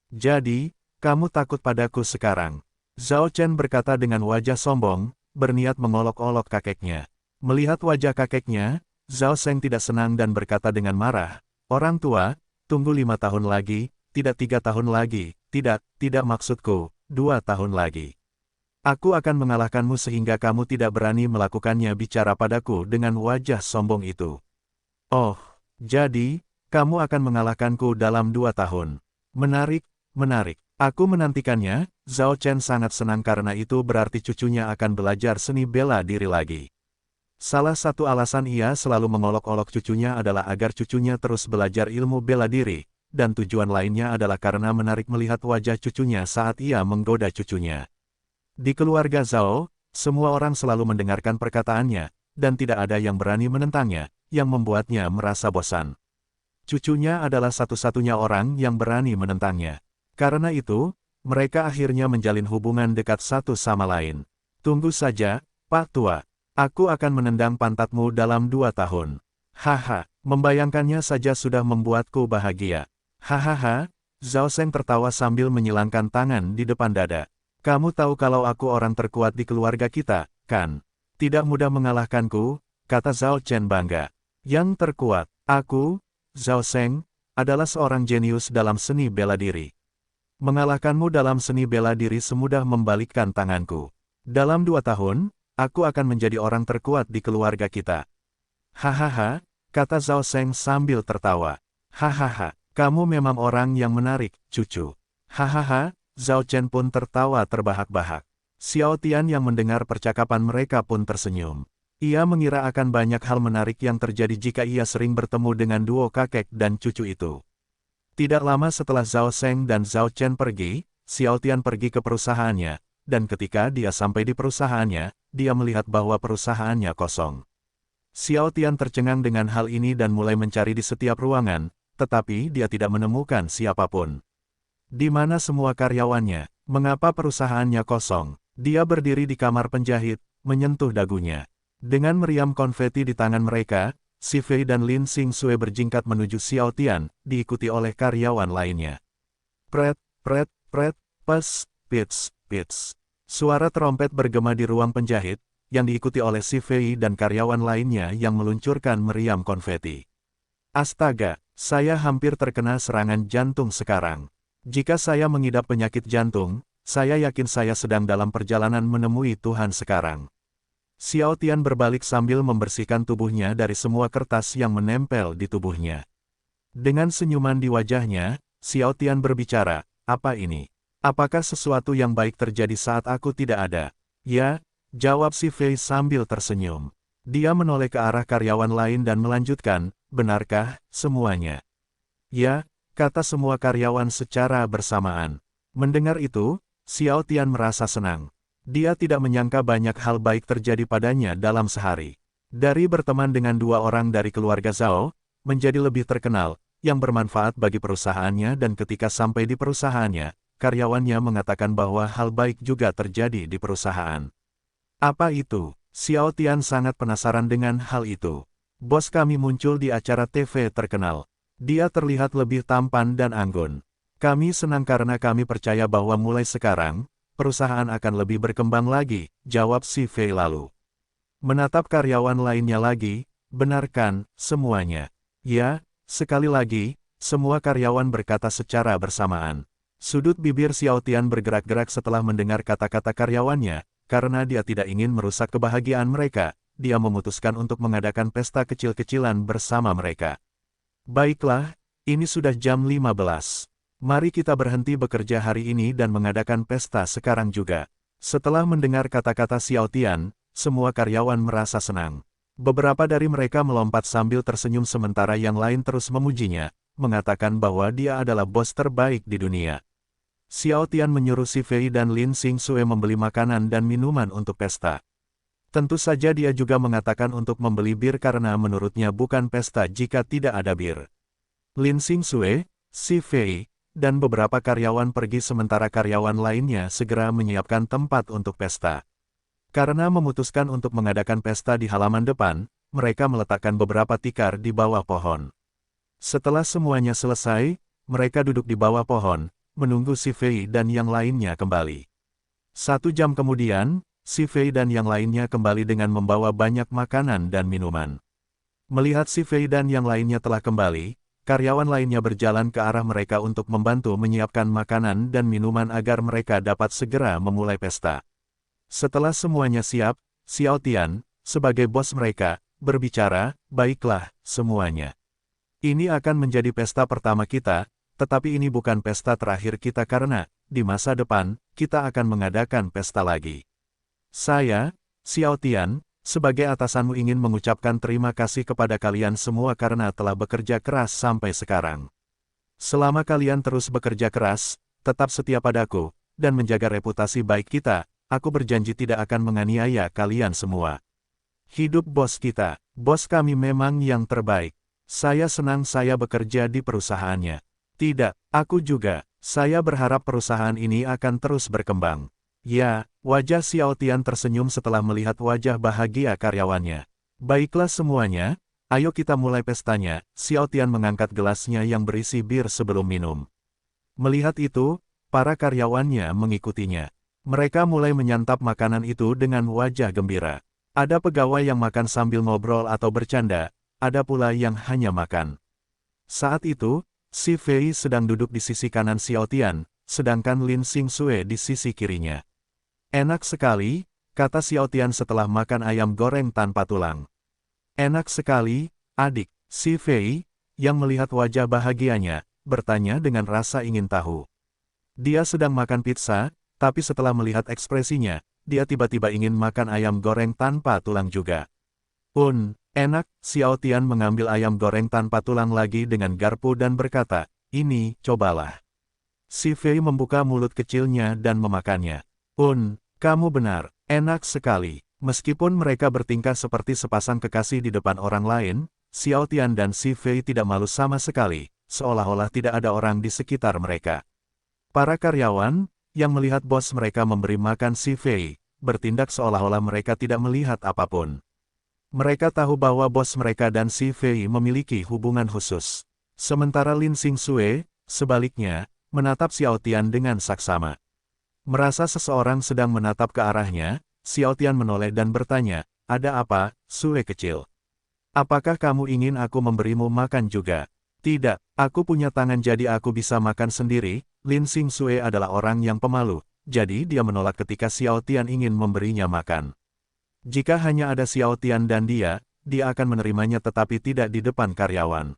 Jadi, kamu takut padaku sekarang? Zhao Chen berkata dengan wajah sombong, berniat mengolok-olok kakeknya. Melihat wajah kakeknya, Zhao Seng tidak senang dan berkata dengan marah, orang tua, tunggu 5 tahun lagi, tidak 3 tahun lagi, tidak maksudku, 2 tahun lagi. Aku akan mengalahkanmu sehingga kamu tidak berani melakukannya bicara padaku dengan wajah sombong itu. Oh, jadi, kamu akan mengalahkanku dalam 2 tahun. Menarik. Aku menantikannya. Zhao Chen sangat senang karena itu berarti cucunya akan belajar seni bela diri lagi. Salah satu alasan ia selalu mengolok-olok cucunya adalah agar cucunya terus belajar ilmu bela diri, dan tujuan lainnya adalah karena menarik melihat wajah cucunya saat ia menggoda cucunya. Di keluarga Zhao, semua orang selalu mendengarkan perkataannya, dan tidak ada yang berani menentangnya, yang membuatnya merasa bosan. Cucunya adalah satu-satunya orang yang berani menentangnya. Karena itu, mereka akhirnya menjalin hubungan dekat satu sama lain. Tunggu saja, Pak Tua. Aku akan menendang pantatmu dalam 2 tahun. Haha, membayangkannya saja sudah membuatku bahagia. Hahaha, Zhao Seng tertawa sambil menyilangkan tangan di depan dada. Kamu tahu kalau aku orang terkuat di keluarga kita, kan? Tidak mudah mengalahkanku, kata Zhao Chen bangga. Yang terkuat, aku, Zhao Seng, adalah seorang jenius dalam seni bela diri. Mengalahkanmu dalam seni bela diri semudah membalikkan tanganku. Dalam 2 tahun, aku akan menjadi orang terkuat di keluarga kita. Hahaha, kata Zhao Seng sambil tertawa. Hahaha, kamu memang orang yang menarik, cucu. Hahaha, Zhao Chen pun tertawa terbahak-bahak. Xiao Tian yang mendengar percakapan mereka pun tersenyum. Ia mengira akan banyak hal menarik yang terjadi jika ia sering bertemu dengan duo kakek dan cucu itu. Tidak lama setelah Zhao Seng dan Zhao Chen pergi, Xiao Tian pergi ke perusahaannya, dan ketika dia sampai di perusahaannya, dia melihat bahwa perusahaannya kosong. Xiao Tian tercengang dengan hal ini dan mulai mencari di setiap ruangan, tetapi dia tidak menemukan siapapun. Di mana semua karyawannya? Mengapa perusahaannya kosong? Dia berdiri di kamar penjahit, menyentuh dagunya. Dengan meriam konfeti di tangan mereka, Si Fei dan Lin Xing Sui berjingkat menuju Xiao Tian, diikuti oleh karyawan lainnya. Pret, pret, pret, pes, pits, pits. Suara trompet bergema di ruang penjahit, yang diikuti oleh Si Fei dan karyawan lainnya yang meluncurkan meriam konfeti. Astaga, saya hampir terkena serangan jantung sekarang. Jika saya mengidap penyakit jantung, saya yakin saya sedang dalam perjalanan menemui Tuhan sekarang. Xiao Tian berbalik sambil membersihkan tubuhnya dari semua kertas yang menempel di tubuhnya. Dengan senyuman di wajahnya, Xiao Tian berbicara, apa ini? Apakah sesuatu yang baik terjadi saat aku tidak ada? Ya, jawab si Fei sambil tersenyum. Dia menoleh ke arah karyawan lain dan melanjutkan, benarkah, semuanya? Ya, kata semua karyawan secara bersamaan. Mendengar itu, Xiao Tian merasa senang. Dia tidak menyangka banyak hal baik terjadi padanya dalam sehari. Dari berteman dengan dua orang dari keluarga Zhao, menjadi lebih terkenal, yang bermanfaat bagi perusahaannya dan ketika sampai di perusahaannya, karyawannya mengatakan bahwa hal baik juga terjadi di perusahaan. Apa itu? Xiao Tian sangat penasaran dengan hal itu. Bos kami muncul di acara TV terkenal. Dia terlihat lebih tampan dan anggun. Kami senang karena kami percaya bahwa mulai sekarang, perusahaan akan lebih berkembang lagi, jawab si Fei lalu. Menatap karyawan lainnya lagi, benarkan, semuanya. Ya, sekali lagi, semua karyawan berkata secara bersamaan. Sudut bibir Xiao Tian bergerak-gerak setelah mendengar kata-kata karyawannya, karena dia tidak ingin merusak kebahagiaan mereka, dia memutuskan untuk mengadakan pesta kecil-kecilan bersama mereka. Baiklah, ini sudah jam 15. Mari kita berhenti bekerja hari ini dan mengadakan pesta sekarang juga. Setelah mendengar kata-kata Xiao Tian, semua karyawan merasa senang. Beberapa dari mereka melompat sambil tersenyum sementara yang lain terus memujinya, mengatakan bahwa dia adalah bos terbaik di dunia. Xiao Tian menyuruh si Fei dan Lin Xingxue membeli makanan dan minuman untuk pesta. Tentu saja dia juga mengatakan untuk membeli bir karena menurutnya bukan pesta jika tidak ada bir. Lin Xingxue, si Fei, dan beberapa karyawan pergi sementara karyawan lainnya segera menyiapkan tempat untuk pesta. Karena memutuskan untuk mengadakan pesta di halaman depan, mereka meletakkan beberapa tikar di bawah pohon. Setelah semuanya selesai, mereka duduk di bawah pohon, menunggu si Fei dan yang lainnya kembali. 1 jam kemudian, si Fei dan yang lainnya kembali dengan membawa banyak makanan dan minuman. Melihat si Fei dan yang lainnya telah kembali, karyawan lainnya berjalan ke arah mereka untuk membantu menyiapkan makanan dan minuman agar mereka dapat segera memulai pesta. Setelah semuanya siap, Xiao Tian, sebagai bos mereka, berbicara, baiklah, semuanya. Ini akan menjadi pesta pertama kita, tetapi ini bukan pesta terakhir kita karena, di masa depan, kita akan mengadakan pesta lagi. Saya, Xiao Tian, sebagai atasanmu ingin mengucapkan terima kasih kepada kalian semua karena telah bekerja keras sampai sekarang. Selama kalian terus bekerja keras, tetap setia padaku, dan menjaga reputasi baik kita, aku berjanji tidak akan menganiaya kalian semua. Hidup bos kita, bos kami memang yang terbaik. Saya senang saya bekerja di perusahaannya. Tidak, aku juga. Saya berharap perusahaan ini akan terus berkembang. Ya, wajah Xiao Tian tersenyum setelah melihat wajah bahagia karyawannya. Baiklah semuanya, ayo kita mulai pestanya. Xiao Tian mengangkat gelasnya yang berisi bir sebelum minum. Melihat itu, para karyawannya mengikutinya. Mereka mulai menyantap makanan itu dengan wajah gembira. Ada pegawai yang makan sambil ngobrol atau bercanda, ada pula yang hanya makan. Saat itu, si Fei sedang duduk di sisi kanan Xiao Tian, sedangkan Lin Xingxue di sisi kirinya. Enak sekali, kata Xiao Tian setelah makan ayam goreng tanpa tulang. Enak sekali, adik. Si Fei, yang melihat wajah bahagianya, bertanya dengan rasa ingin tahu. Dia sedang makan pizza, tapi setelah melihat ekspresinya, dia tiba-tiba ingin makan ayam goreng tanpa tulang juga. Enak, Xiao Tian mengambil ayam goreng tanpa tulang lagi dengan garpu dan berkata, ini, cobalah. Si Fei membuka mulut kecilnya dan memakannya. Kamu benar, enak sekali. Meskipun mereka bertingkah seperti sepasang kekasih di depan orang lain, Xiao Tian dan si Fei tidak malu sama sekali, seolah-olah tidak ada orang di sekitar mereka. Para karyawan, yang melihat bos mereka memberi makan si Fei, bertindak seolah-olah mereka tidak melihat apapun. Mereka tahu bahwa bos mereka dan si Fei memiliki hubungan khusus. Sementara Lin Xingxue, sebaliknya, menatap Xiao Tian dengan saksama. Merasa seseorang sedang menatap ke arahnya, Xiao Tian menoleh dan bertanya, ada apa, Sue kecil? Apakah kamu ingin aku memberimu makan juga? Tidak, aku punya tangan jadi aku bisa makan sendiri. Lin Xingxue adalah orang yang pemalu, jadi dia menolak ketika Xiao Tian ingin memberinya makan. Jika hanya ada Xiao Tian dan dia akan menerimanya tetapi tidak di depan karyawan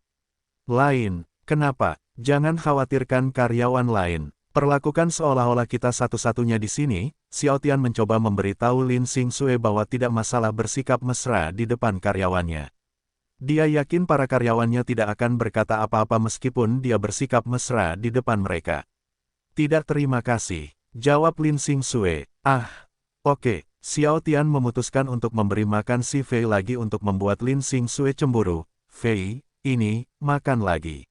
lain. Kenapa? Jangan khawatirkan karyawan lain. Perlakukan seolah-olah kita satu-satunya di sini. Xiao Tian mencoba memberitahu Lin Xingxue bahwa tidak masalah bersikap mesra di depan karyawannya. Dia yakin para karyawannya tidak akan berkata apa-apa meskipun dia bersikap mesra di depan mereka. Tidak, terima kasih, jawab Lin Xingxue. Oke. Xiao Tian memutuskan untuk memberi makan si Fei lagi untuk membuat Lin Xingxue cemburu. Fei, ini, makan lagi.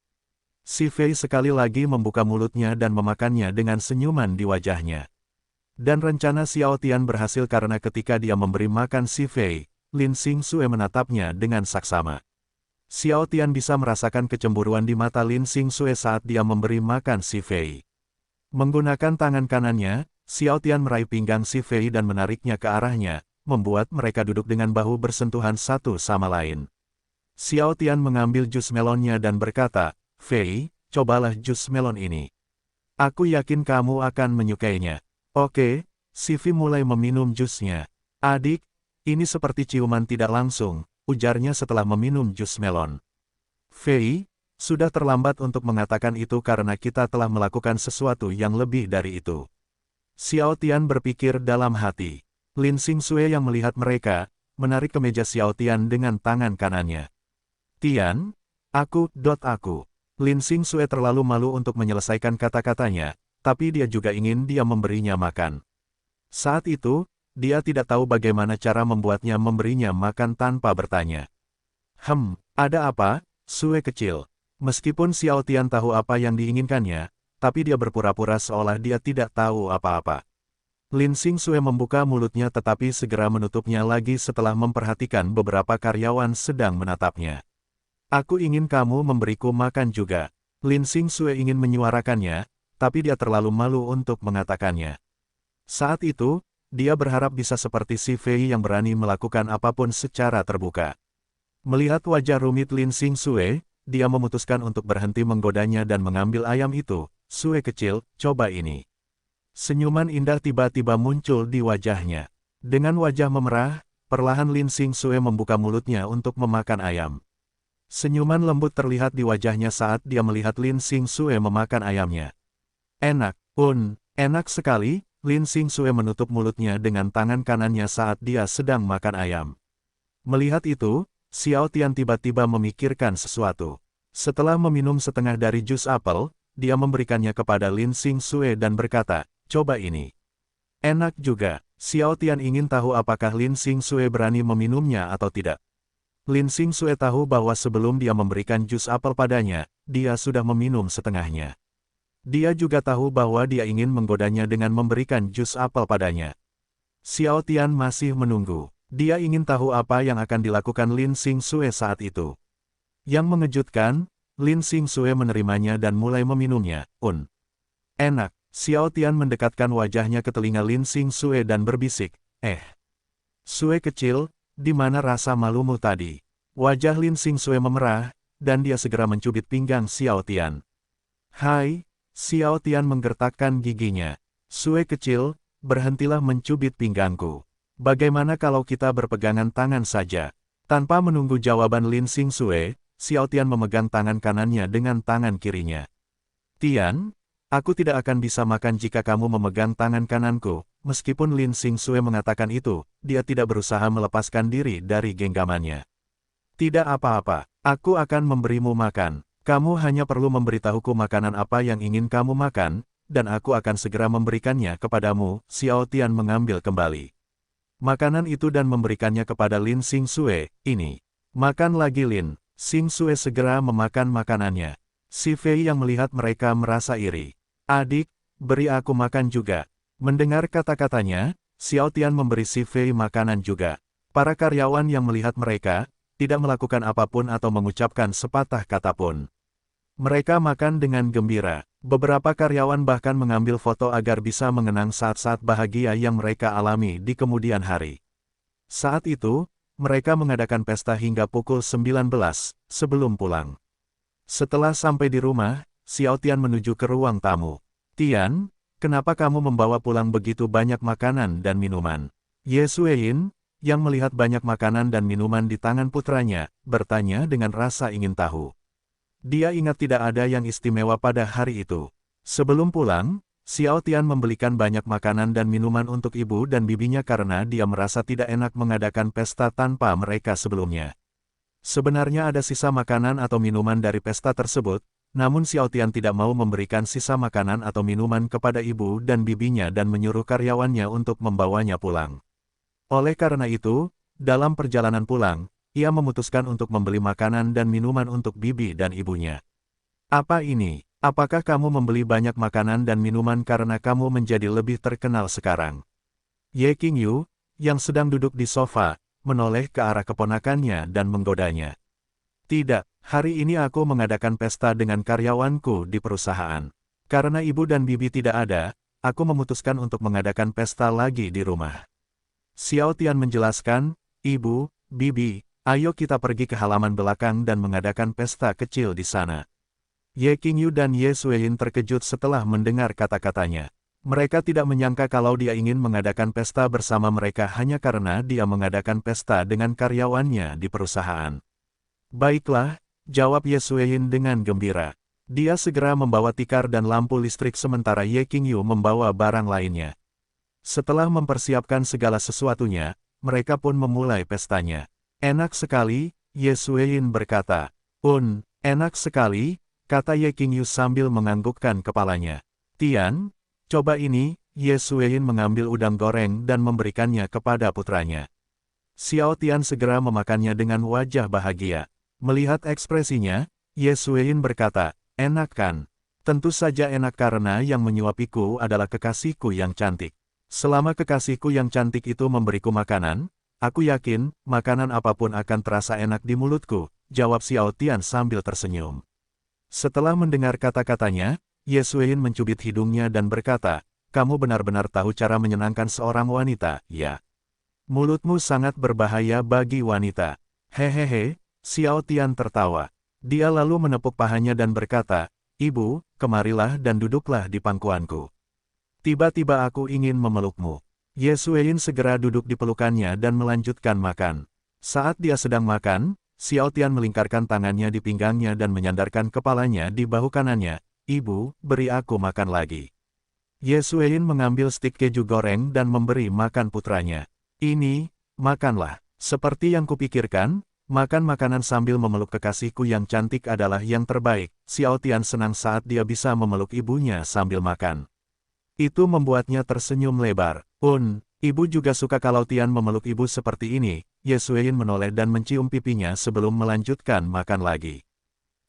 Si Fei sekali lagi membuka mulutnya dan memakannya dengan senyuman di wajahnya. Dan rencana Xiao Tian berhasil karena ketika dia memberi makan si Fei, Lin Xingxue menatapnya dengan saksama. Xiao Tian bisa merasakan kecemburuan di mata Lin Xingxue saat dia memberi makan si Fei. Menggunakan tangan kanannya, Xiao Tian meraih pinggang si Fei dan menariknya ke arahnya, membuat mereka duduk dengan bahu bersentuhan satu sama lain. Xiao Tian mengambil jus melonnya dan berkata, Fei, cobalah jus melon ini. Aku yakin kamu akan menyukainya. Oke, si Fei mulai meminum jusnya. Adik, ini seperti ciuman tidak langsung, ujarnya setelah meminum jus melon. Fei, sudah terlambat untuk mengatakan itu karena kita telah melakukan sesuatu yang lebih dari itu. Xiao Tian berpikir dalam hati. Lin Xingxue yang melihat mereka, menarik kemeja Xiao Tian dengan tangan kanannya. Tian, aku. Lin Xingxue terlalu malu untuk menyelesaikan kata-katanya, tapi dia juga ingin dia memberinya makan. Saat itu, dia tidak tahu bagaimana cara membuatnya memberinya makan tanpa bertanya. Ada apa, Sue kecil? Meskipun Xiao Tian tahu apa yang diinginkannya, tapi dia berpura-pura seolah dia tidak tahu apa-apa. Lin Xingxue membuka mulutnya tetapi segera menutupnya lagi setelah memperhatikan beberapa karyawan sedang menatapnya. Aku ingin kamu memberiku makan juga. Lin Xingxue ingin menyuarakannya, tapi dia terlalu malu untuk mengatakannya. Saat itu, dia berharap bisa seperti si Fei yang berani melakukan apapun secara terbuka. Melihat wajah rumit Lin Xingxue, dia memutuskan untuk berhenti menggodanya dan mengambil ayam itu. Sue kecil, coba ini. Senyuman indah tiba-tiba muncul di wajahnya. Dengan wajah memerah, perlahan Lin Xingxue membuka mulutnya untuk memakan ayam. Senyuman lembut terlihat di wajahnya saat dia melihat Lin Xingxue memakan ayamnya. Enak sekali. Lin Xingxue menutup mulutnya dengan tangan kanannya saat dia sedang makan ayam. Melihat itu, Xiao Tian tiba-tiba memikirkan sesuatu. Setelah meminum setengah dari jus apel, dia memberikannya kepada Lin Xingxue dan berkata, coba ini. Enak juga. Xiao Tian ingin tahu apakah Lin Xingxue berani meminumnya atau tidak. Lin Xingxue tahu bahwa sebelum dia memberikan jus apel padanya, dia sudah meminum setengahnya. Dia juga tahu bahwa dia ingin menggodanya dengan memberikan jus apel padanya. Xiao Tian masih menunggu. Dia ingin tahu apa yang akan dilakukan Lin Xingxue saat itu. Yang mengejutkan, Lin Xingxue menerimanya dan mulai meminumnya. Enak. Xiao Tian mendekatkan wajahnya ke telinga Lin Xingxue dan berbisik, Sue kecil, di mana rasa malumu tadi? Wajah Lin Xingxue memerah, dan dia segera mencubit pinggang Xiao Tian. Hai, Xiao Tian menggertakkan giginya. Sue kecil, berhentilah mencubit pinggangku. Bagaimana kalau kita berpegangan tangan saja? Tanpa menunggu jawaban Lin Xingxue, Xiao Tian memegang tangan kanannya dengan tangan kirinya. Tian, aku tidak akan bisa makan jika kamu memegang tangan kananku. Meskipun Lin Xingxue mengatakan itu, dia tidak berusaha melepaskan diri dari genggamannya. Tidak apa-apa, aku akan memberimu makan. Kamu hanya perlu memberitahuku makanan apa yang ingin kamu makan, dan aku akan segera memberikannya kepadamu. Xiao Tian mengambil kembali makanan itu dan memberikannya kepada Lin Xingxue. Ini. Makan lagi Lin. Xingxue segera memakan makanannya. Si Fei yang melihat mereka merasa iri. Adik, beri aku makan juga. Mendengar kata-katanya, Xiao Tian memberi si Fei makanan juga. Para karyawan yang melihat mereka, tidak melakukan apapun atau mengucapkan sepatah kata pun. Mereka makan dengan gembira. Beberapa karyawan bahkan mengambil foto agar bisa mengenang saat-saat bahagia yang mereka alami di kemudian hari. Saat itu, mereka mengadakan pesta hingga pukul 19 sebelum pulang. Setelah sampai di rumah, Xiao Tian menuju ke ruang tamu. Tian, kenapa kamu membawa pulang begitu banyak makanan dan minuman? Ye Xueyin, yang melihat banyak makanan dan minuman di tangan putranya, bertanya dengan rasa ingin tahu. Dia ingat tidak ada yang istimewa pada hari itu. Sebelum pulang, Xiao Tian membelikan banyak makanan dan minuman untuk ibu dan bibinya karena dia merasa tidak enak mengadakan pesta tanpa mereka sebelumnya. Sebenarnya ada sisa makanan atau minuman dari pesta tersebut, namun Xiao Tian tidak mau memberikan sisa makanan atau minuman kepada ibu dan bibinya dan menyuruh karyawannya untuk membawanya pulang. Oleh karena itu, dalam perjalanan pulang, ia memutuskan untuk membeli makanan dan minuman untuk bibi dan ibunya. Apa ini? Apakah kamu membeli banyak makanan dan minuman karena kamu menjadi lebih terkenal sekarang? Ye Qingyu, yang sedang duduk di sofa, menoleh ke arah keponakannya dan menggodanya. Tidak, hari ini aku mengadakan pesta dengan karyawanku di perusahaan. Karena ibu dan bibi tidak ada, aku memutuskan untuk mengadakan pesta lagi di rumah. Xiao Tian menjelaskan, ibu, bibi, ayo kita pergi ke halaman belakang dan mengadakan pesta kecil di sana. Ye Qingyu dan Ye Sueyin terkejut setelah mendengar kata-katanya. Mereka tidak menyangka kalau dia ingin mengadakan pesta bersama mereka hanya karena dia mengadakan pesta dengan karyawannya di perusahaan. Baiklah, jawab Ye Sueyin dengan gembira. Dia segera membawa tikar dan lampu listrik sementara Ye Qingyu membawa barang lainnya. Setelah mempersiapkan segala sesuatunya, mereka pun memulai pestanya. Enak sekali, Ye Sueyin berkata. Enak sekali, kata Ye Qingyu sambil menganggukkan kepalanya. Tian, coba ini, Ye Sueyin mengambil udang goreng dan memberikannya kepada putranya. Xiao Tian segera memakannya dengan wajah bahagia. Melihat ekspresinya, Ye Sueyin berkata, enak kan? Tentu saja enak karena yang menyuapiku adalah kekasihku yang cantik. Selama kekasihku yang cantik itu memberiku makanan, aku yakin, makanan apapun akan terasa enak di mulutku, jawab Xiao Tian sambil tersenyum. Setelah mendengar kata-katanya, Ye Sueyin mencubit hidungnya dan berkata, kamu benar-benar tahu cara menyenangkan seorang wanita, ya? Mulutmu sangat berbahaya bagi wanita. Hehehe. Xiao Tian tertawa. Dia lalu menepuk pahanya dan berkata, ibu, kemarilah dan duduklah di pangkuanku. Tiba-tiba aku ingin memelukmu. Ye Sueyin segera duduk di pelukannya dan melanjutkan makan. Saat dia sedang makan, Xiao Tian melingkarkan tangannya di pinggangnya dan menyandarkan kepalanya di bahu kanannya. Ibu, beri aku makan lagi. Ye Sueyin mengambil stik keju goreng dan memberi makan putranya. Ini, makanlah. Seperti yang kupikirkan, makan makanan sambil memeluk kekasihku yang cantik adalah yang terbaik. Xiao Tian senang saat dia bisa memeluk ibunya sambil makan. Itu membuatnya tersenyum lebar. Ibu juga suka kalau Tian memeluk ibu seperti ini. Ye Sueyin menoleh dan mencium pipinya sebelum melanjutkan makan lagi.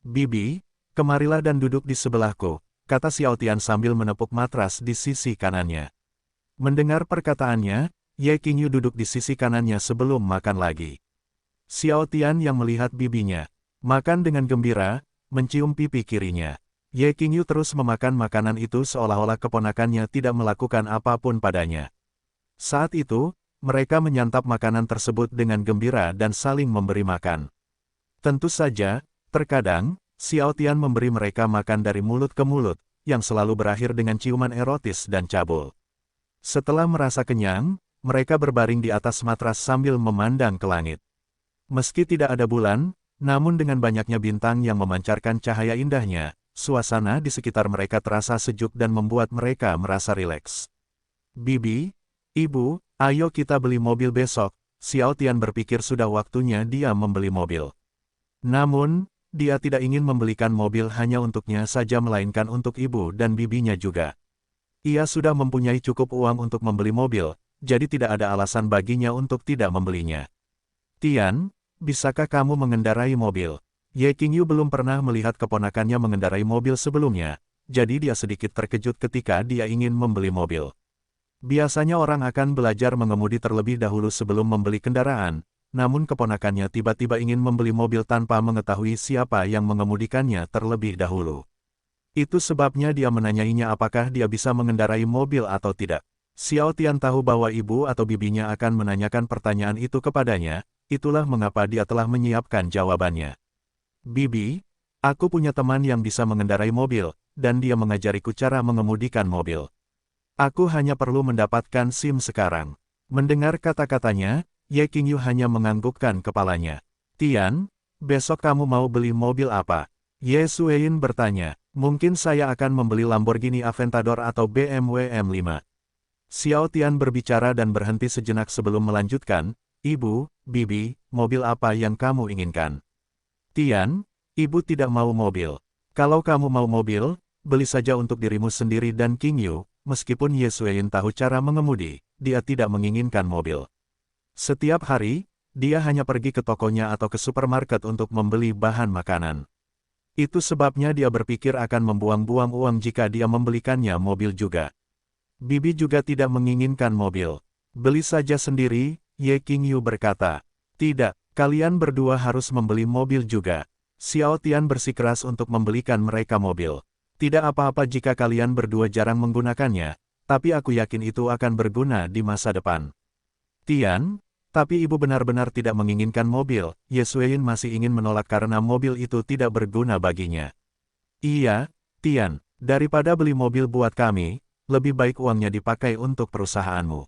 Bibi, kemarilah dan duduk di sebelahku, kata Xiao Tian sambil menepuk matras di sisi kanannya. Mendengar perkataannya, Ye Qingyu duduk di sisi kanannya sebelum makan lagi. Xiao Tian yang melihat bibinya makan dengan gembira, mencium pipi kirinya. Ye Qingyu terus memakan makanan itu seolah-olah keponakannya tidak melakukan apapun padanya. Saat itu, mereka menyantap makanan tersebut dengan gembira dan saling memberi makan. Tentu saja, terkadang, Xiao Tian memberi mereka makan dari mulut ke mulut, yang selalu berakhir dengan ciuman erotis dan cabul. Setelah merasa kenyang, mereka berbaring di atas matras sambil memandang ke langit. Meski tidak ada bulan, namun dengan banyaknya bintang yang memancarkan cahaya indahnya, suasana di sekitar mereka terasa sejuk dan membuat mereka merasa rileks. Bibi, ibu, ayo kita beli mobil besok. Xiao Tian berpikir sudah waktunya dia membeli mobil. Namun, dia tidak ingin membelikan mobil hanya untuknya saja melainkan untuk ibu dan bibinya juga. Ia sudah mempunyai cukup uang untuk membeli mobil, jadi tidak ada alasan baginya untuk tidak membelinya. Tian, bisakah kamu mengendarai mobil? Ye Qingyu belum pernah melihat keponakannya mengendarai mobil sebelumnya, jadi dia sedikit terkejut ketika dia ingin membeli mobil. Biasanya orang akan belajar mengemudi terlebih dahulu sebelum membeli kendaraan, namun keponakannya tiba-tiba ingin membeli mobil tanpa mengetahui siapa yang mengemudikannya terlebih dahulu. Itu sebabnya dia menanyainya apakah dia bisa mengendarai mobil atau tidak. Xiao Tian tahu bahwa ibu atau bibinya akan menanyakan pertanyaan itu kepadanya, itulah mengapa dia telah menyiapkan jawabannya. Bibi, aku punya teman yang bisa mengendarai mobil, dan dia mengajariku cara mengemudikan mobil. Aku hanya perlu mendapatkan SIM sekarang. Mendengar kata-katanya, Ye Qingyu hanya menganggukkan kepalanya. Tian, besok kamu mau beli mobil apa? Ye Suein bertanya. Mungkin saya akan membeli Lamborghini Aventador atau BMW M5. Xiao Tian berbicara dan berhenti sejenak sebelum melanjutkan. Ibu, Bibi, mobil apa yang kamu inginkan? Tian, ibu tidak mau mobil. Kalau kamu mau mobil, beli saja untuk dirimu sendiri dan Qingyu. Meskipun Ye Suein tahu cara mengemudi, dia tidak menginginkan mobil. Setiap hari, dia hanya pergi ke tokonya atau ke supermarket untuk membeli bahan makanan. Itu sebabnya dia berpikir akan membuang-buang uang jika dia membelikannya mobil juga. Bibi juga tidak menginginkan mobil. Beli saja sendiri, Ye Qingyu berkata. Tidak, kalian berdua harus membeli mobil juga. Xiao Tian bersikeras untuk membelikan mereka mobil. Tidak apa-apa jika kalian berdua jarang menggunakannya, tapi aku yakin itu akan berguna di masa depan. Tian, tapi ibu benar-benar tidak menginginkan mobil. Ye Suein masih ingin menolak karena mobil itu tidak berguna baginya. Iya, Tian, daripada beli mobil buat kami, lebih baik uangnya dipakai untuk perusahaanmu.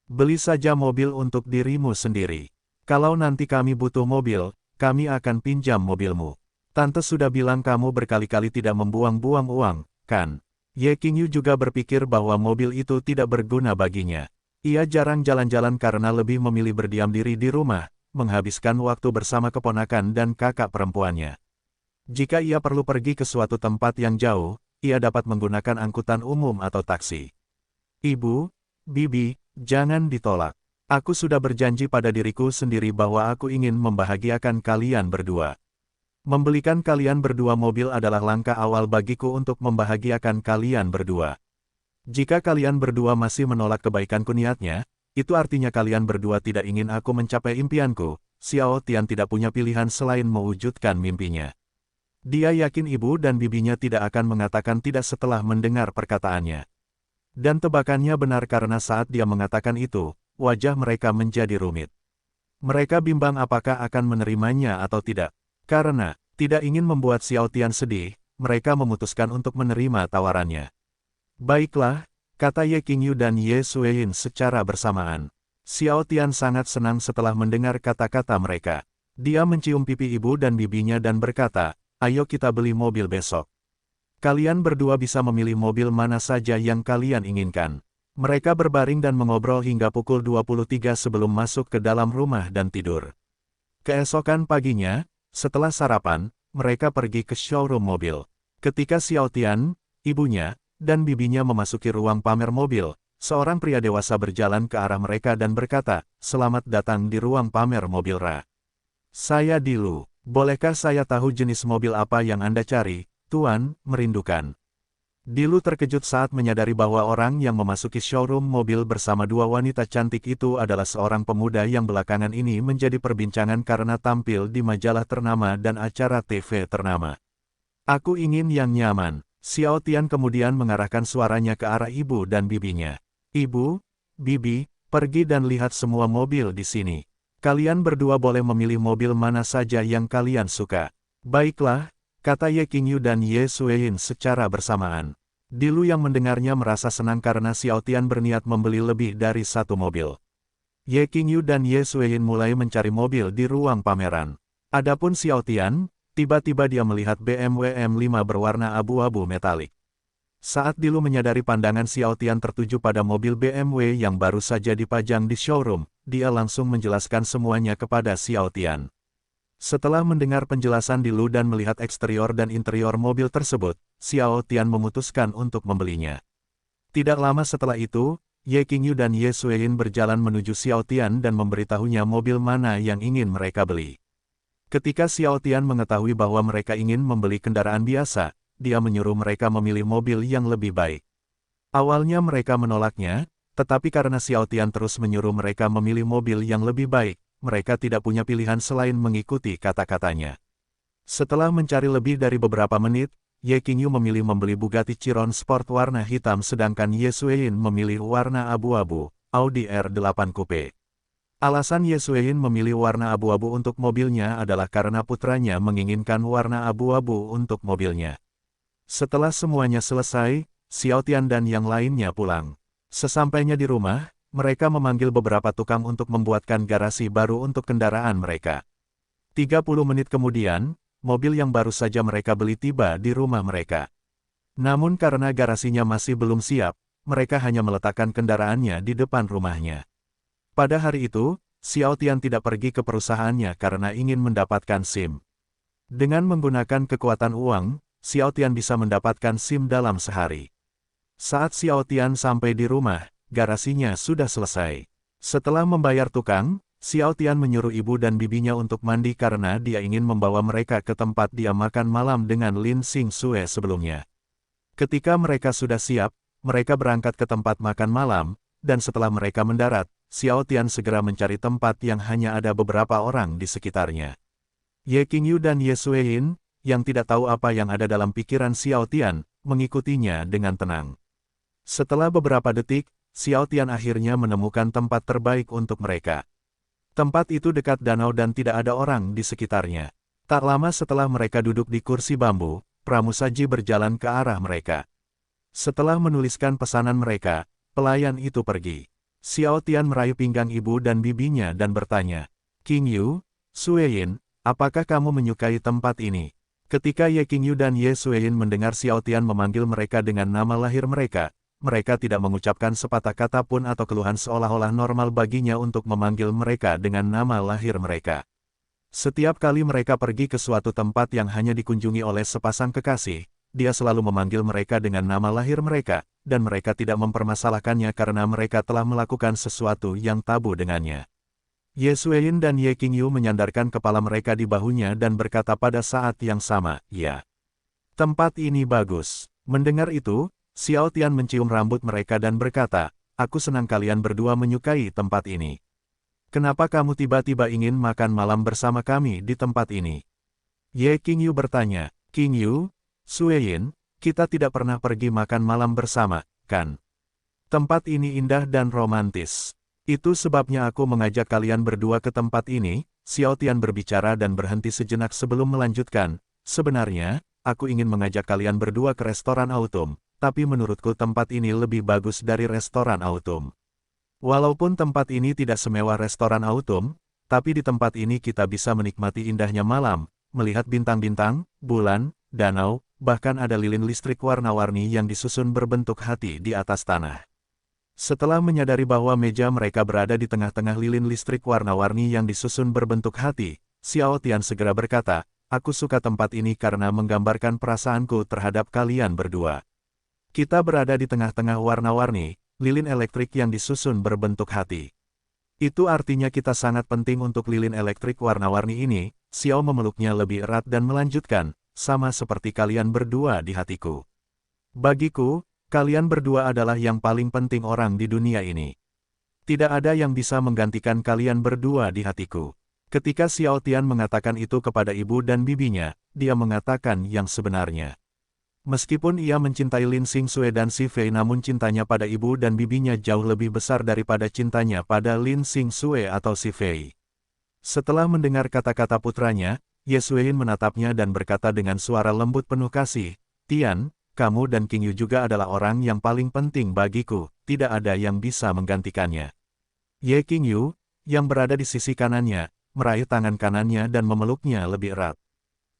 Beli saja mobil untuk dirimu sendiri. Kalau nanti kami butuh mobil, kami akan pinjam mobilmu. Tante sudah bilang kamu berkali-kali tidak membuang-buang uang, kan? Ye Qingyu juga berpikir bahwa mobil itu tidak berguna baginya. Ia jarang jalan-jalan karena lebih memilih berdiam diri di rumah, menghabiskan waktu bersama keponakan dan kakak perempuannya. Jika ia perlu pergi ke suatu tempat yang jauh, ia dapat menggunakan angkutan umum atau taksi. Ibu, Bibi, jangan ditolak. Aku sudah berjanji pada diriku sendiri bahwa aku ingin membahagiakan kalian berdua. Membelikan kalian berdua mobil adalah langkah awal bagiku untuk membahagiakan kalian berdua. Jika kalian berdua masih menolak kebaikanku niatnya, itu artinya kalian berdua tidak ingin aku mencapai impianku. Xiao Tian tidak punya pilihan selain mewujudkan mimpinya. Dia yakin ibu dan bibinya tidak akan mengatakan tidak setelah mendengar perkataannya. Dan tebakannya benar karena saat dia mengatakan itu, wajah mereka menjadi rumit. Mereka bimbang apakah akan menerimanya atau tidak. Karena tidak ingin membuat Xiao Tian sedih, mereka memutuskan untuk menerima tawarannya. Baiklah, kata Ye Qingyu dan Ye Suein secara bersamaan. Xiao Tian sangat senang setelah mendengar kata-kata mereka. Dia mencium pipi ibu dan bibinya dan berkata, ayo kita beli mobil besok. Kalian berdua bisa memilih mobil mana saja yang kalian inginkan. Mereka berbaring dan mengobrol hingga pukul 23 sebelum masuk ke dalam rumah dan tidur. Keesokan paginya, setelah sarapan, mereka pergi ke showroom mobil. Ketika Xiao Tian, ibunya, dan bibinya memasuki ruang pamer mobil, seorang pria dewasa berjalan ke arah mereka dan berkata, selamat datang di ruang pamer mobil Ra. Saya Dilu, bolehkah saya tahu jenis mobil apa yang Anda cari, Tuan, merindukan. Dilu terkejut saat menyadari bahwa orang yang memasuki showroom mobil bersama dua wanita cantik itu adalah seorang pemuda yang belakangan ini menjadi perbincangan karena tampil di majalah ternama dan acara TV ternama. Aku ingin yang nyaman. Xiao Tian kemudian mengarahkan suaranya ke arah ibu dan bibinya. Ibu, Bibi, pergi dan lihat semua mobil di sini. Kalian berdua boleh memilih mobil mana saja yang kalian suka. Baiklah, kata Ye Qingyu dan Ye Suein secara bersamaan. Dilu yang mendengarnya merasa senang karena Xiao Tian berniat membeli lebih dari satu mobil. Ye Qingyu dan Ye Suein mulai mencari mobil di ruang pameran. Adapun Xiao Tian, tiba-tiba dia melihat BMW M5 berwarna abu-abu metalik. Saat Dilu menyadari pandangan Xiao Tian tertuju pada mobil BMW yang baru saja dipajang di showroom, dia langsung menjelaskan semuanya kepada Xiao Tian. Setelah mendengar penjelasan Dilu dan melihat eksterior dan interior mobil tersebut, Xiao Tian memutuskan untuk membelinya. Tidak lama setelah itu, Ye Qingyu dan Ye Suein berjalan menuju Xiao Tian dan memberitahunya mobil mana yang ingin mereka beli. Ketika Xiao Tian mengetahui bahwa mereka ingin membeli kendaraan biasa, dia menyuruh mereka memilih mobil yang lebih baik. Awalnya mereka menolaknya, tetapi karena Xiao Tian terus menyuruh mereka memilih mobil yang lebih baik, mereka tidak punya pilihan selain mengikuti kata-katanya. Setelah mencari lebih dari beberapa menit, Ye Qingyu memilih membeli Bugatti Chiron Sport warna hitam sedangkan Ye Suein memilih warna abu-abu, Audi R8 Coupe. Alasan Ye Suein memilih warna abu-abu untuk mobilnya adalah karena putranya menginginkan warna abu-abu untuk mobilnya. Setelah semuanya selesai, Xiao Tian dan yang lainnya pulang. Sesampainya di rumah, mereka memanggil beberapa tukang untuk membuatkan garasi baru untuk kendaraan mereka. 30 menit kemudian, mobil yang baru saja mereka beli tiba di rumah mereka. Namun karena garasinya masih belum siap, mereka hanya meletakkan kendaraannya di depan rumahnya. Pada hari itu, Xiao Tian tidak pergi ke perusahaannya karena ingin mendapatkan SIM. Dengan menggunakan kekuatan uang, Xiao Tian bisa mendapatkan SIM dalam sehari. Saat Xiao Tian sampai di rumah, garasinya sudah selesai. Setelah membayar tukang, Xiao Tian menyuruh ibu dan bibinya untuk mandi karena dia ingin membawa mereka ke tempat dia makan malam dengan Lin Xingxue sebelumnya. Ketika mereka sudah siap, mereka berangkat ke tempat makan malam, dan setelah mereka mendarat, Xiao Tian segera mencari tempat yang hanya ada beberapa orang di sekitarnya. Ye Qingyu dan Ye Sueyin, yang tidak tahu apa yang ada dalam pikiran Xiao Tian, mengikutinya dengan tenang. Setelah beberapa detik, Xiao Tian akhirnya menemukan tempat terbaik untuk mereka. Tempat itu dekat danau dan tidak ada orang di sekitarnya. Tak lama setelah mereka duduk di kursi bambu, pramusaji berjalan ke arah mereka. Setelah menuliskan pesanan mereka, pelayan itu pergi. Xiao Tian meraih pinggang ibu dan bibinya dan bertanya, "Qingyu, Sueyin, apakah kamu menyukai tempat ini?" Ketika Ye Qingyu dan Ye Sueyin mendengar Xiao Tian memanggil mereka dengan nama lahir mereka, mereka tidak mengucapkan sepatah kata pun atau keluhan seolah-olah normal baginya untuk memanggil mereka dengan nama lahir mereka. Setiap kali mereka pergi ke suatu tempat yang hanya dikunjungi oleh sepasang kekasih, dia selalu memanggil mereka dengan nama lahir mereka, dan mereka tidak mempermasalahkannya karena mereka telah melakukan sesuatu yang tabu dengannya. Ye Sueyin dan Ye Qingyu menyandarkan kepala mereka di bahunya dan berkata pada saat yang sama, "Ya. Tempat ini bagus." Mendengar itu, Xiao Tian mencium rambut mereka dan berkata, "Aku senang kalian berdua menyukai tempat ini. Kenapa kamu tiba-tiba ingin makan malam bersama kami di tempat ini?" Ye Qingyu bertanya, "Qingyu, Sueyin, kita tidak pernah pergi makan malam bersama, kan? Tempat ini indah dan romantis. Itu sebabnya aku mengajak kalian berdua ke tempat ini." Xiao Tian berbicara dan berhenti sejenak sebelum melanjutkan, "Sebenarnya, aku ingin mengajak kalian berdua ke restoran Autumn. Tapi menurutku tempat ini lebih bagus dari restoran Autumn. Walaupun tempat ini tidak semewah restoran Autumn, tapi di tempat ini kita bisa menikmati indahnya malam, melihat bintang-bintang, bulan, danau, bahkan ada lilin listrik warna-warni yang disusun berbentuk hati di atas tanah." Setelah menyadari bahwa meja mereka berada di tengah-tengah lilin listrik warna-warni yang disusun berbentuk hati, Xiao Tian segera berkata, "Aku suka tempat ini karena menggambarkan perasaanku terhadap kalian berdua. Kita berada di tengah-tengah warna-warni, lilin elektrik yang disusun berbentuk hati. Itu artinya kita sangat penting untuk lilin elektrik warna-warni ini." Xiao memeluknya lebih erat dan melanjutkan, "Sama seperti kalian berdua di hatiku. Bagiku, kalian berdua adalah yang paling penting orang di dunia ini. Tidak ada yang bisa menggantikan kalian berdua di hatiku." Ketika Xiao Tian mengatakan itu kepada ibu dan bibinya, dia mengatakan yang sebenarnya. Meskipun ia mencintai Lin Xingxue dan Si Fei, namun cintanya pada ibu dan bibinya jauh lebih besar daripada cintanya pada Lin Xingxue atau Si Fei. Setelah mendengar kata-kata putranya, Ye Sueyin menatapnya dan berkata dengan suara lembut penuh kasih, "Tian, kamu dan Qingyu juga adalah orang yang paling penting bagiku, tidak ada yang bisa menggantikannya." Ye Qingyu, yang berada di sisi kanannya, meraih tangan kanannya dan memeluknya lebih erat.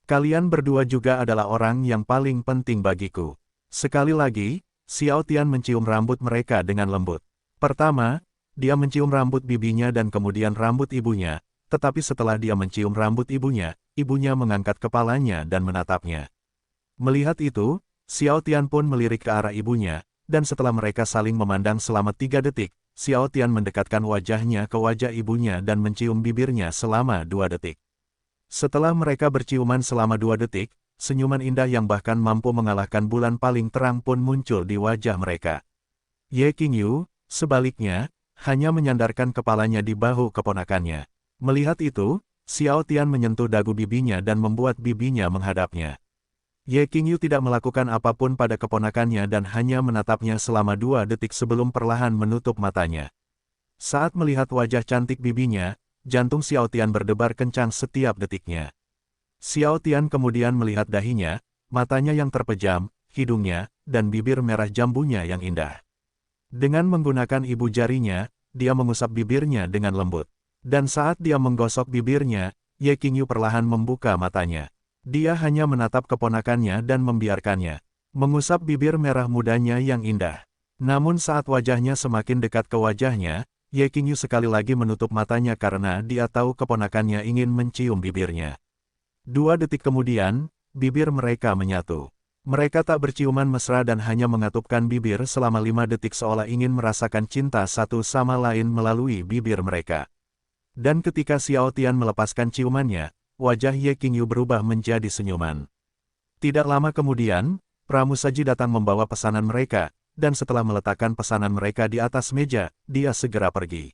"Kalian berdua juga adalah orang yang paling penting bagiku." Sekali lagi, Xiao Tian mencium rambut mereka dengan lembut. Pertama, dia mencium rambut bibinya dan kemudian rambut ibunya, tetapi setelah dia mencium rambut ibunya, ibunya mengangkat kepalanya dan menatapnya. Melihat itu, Xiao Tian pun melirik ke arah ibunya, dan setelah mereka saling memandang selama 3 detik, Xiao Tian mendekatkan wajahnya ke wajah ibunya dan mencium bibirnya selama 2 detik. Setelah mereka berciuman selama 2 detik, senyuman indah yang bahkan mampu mengalahkan bulan paling terang pun muncul di wajah mereka. Ye Qingyu, sebaliknya, hanya menyandarkan kepalanya di bahu keponakannya. Melihat itu, Xiao Tian menyentuh dagu bibinya dan membuat bibinya menghadapnya. Ye Qingyu tidak melakukan apapun pada keponakannya dan hanya menatapnya selama 2 detik sebelum perlahan menutup matanya. Saat melihat wajah cantik bibinya, jantung Xiao Tian berdebar kencang setiap detiknya. Xiao Tian kemudian melihat dahinya, matanya yang terpejam, hidungnya, dan bibir merah jambunya yang indah. Dengan menggunakan ibu jarinya, dia mengusap bibirnya dengan lembut. Dan saat dia menggosok bibirnya, Ye Qingyu perlahan membuka matanya. Dia hanya menatap keponakannya dan membiarkannya mengusap bibir merah mudanya yang indah. Namun saat wajahnya semakin dekat ke wajahnya, Ye Qingyu sekali lagi menutup matanya karena dia tahu keponakannya ingin mencium bibirnya. 2 detik kemudian, bibir mereka menyatu. Mereka tak berciuman mesra dan hanya mengatupkan bibir selama 5 detik seolah ingin merasakan cinta satu sama lain melalui bibir mereka. Dan ketika Xiao Tian melepaskan ciumannya, wajah Ye Qingyu berubah menjadi senyuman. Tidak lama kemudian, pramusaji datang membawa pesanan mereka, dan setelah meletakkan pesanan mereka di atas meja, dia segera pergi.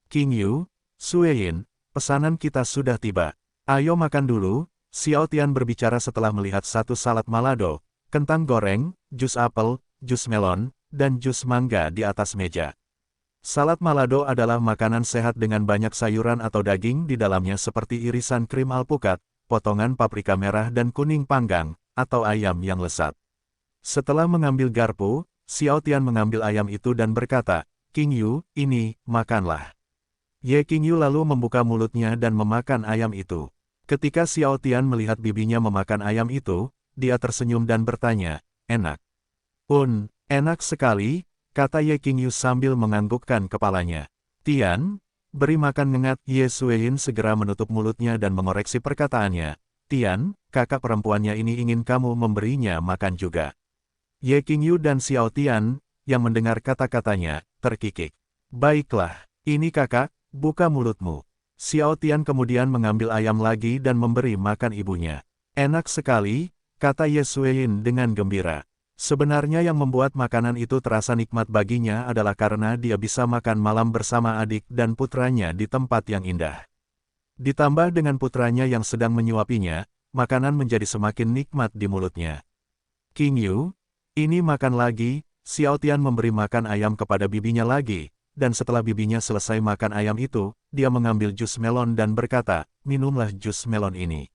Qingyu, Sueyin, pesanan kita sudah tiba. Ayo makan dulu, Xiao Tian berbicara setelah melihat satu salad malado, kentang goreng, jus apel, jus melon, dan jus mangga di atas meja. Salad malado adalah makanan sehat dengan banyak sayuran atau daging di dalamnya seperti irisan krim alpukat, potongan paprika merah dan kuning panggang, atau ayam yang lezat. Setelah mengambil garpu, Xiao Tian mengambil ayam itu dan berkata, Qingyu, ini, makanlah. Ye Qingyu lalu membuka mulutnya dan memakan ayam itu. Ketika Xiao Tian melihat bibinya memakan ayam itu, dia tersenyum dan bertanya, enak. Enak sekali, kata Ye Qingyu sambil menganggukkan kepalanya. Tian, beri makan ngengat. Ye Sueyin segera menutup mulutnya dan mengoreksi perkataannya. Tian, kakak perempuannya ini ingin kamu memberinya makan juga. Ye Qingyu dan Xiao Tian, yang mendengar kata-katanya, terkikik. Baiklah, ini kakak, buka mulutmu. Xiao Tian kemudian mengambil ayam lagi dan memberi makan ibunya. Enak sekali, kata Ye Sueyin dengan gembira. Sebenarnya yang membuat makanan itu terasa nikmat baginya adalah karena dia bisa makan malam bersama adik dan putranya di tempat yang indah. Ditambah dengan putranya yang sedang menyuapinya, makanan menjadi semakin nikmat di mulutnya. Qingyu, ini makan lagi. Xiao Tian memberi makan ayam kepada bibinya lagi, dan setelah bibinya selesai makan ayam itu, dia mengambil jus melon dan berkata, minumlah jus melon ini.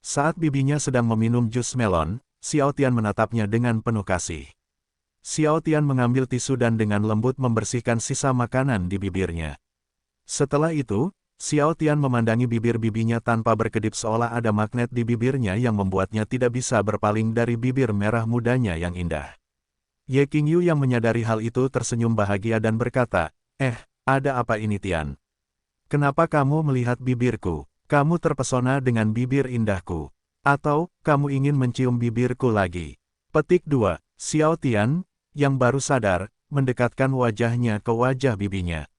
Saat bibinya sedang meminum jus melon, Xiao Tian menatapnya dengan penuh kasih. Xiao Tian mengambil tisu dan dengan lembut membersihkan sisa makanan di bibirnya. Setelah itu, Xiao Tian memandangi bibir bibinya tanpa berkedip seolah ada magnet di bibirnya yang membuatnya tidak bisa berpaling dari bibir merah mudanya yang indah. Ye Qingyu yang menyadari hal itu tersenyum bahagia dan berkata, ada apa ini Tian? Kenapa kamu melihat bibirku? Kamu terpesona dengan bibir indahku? Atau, kamu ingin mencium bibirku lagi? Petik 2. Xiao Tian, yang baru sadar, mendekatkan wajahnya ke wajah bibinya.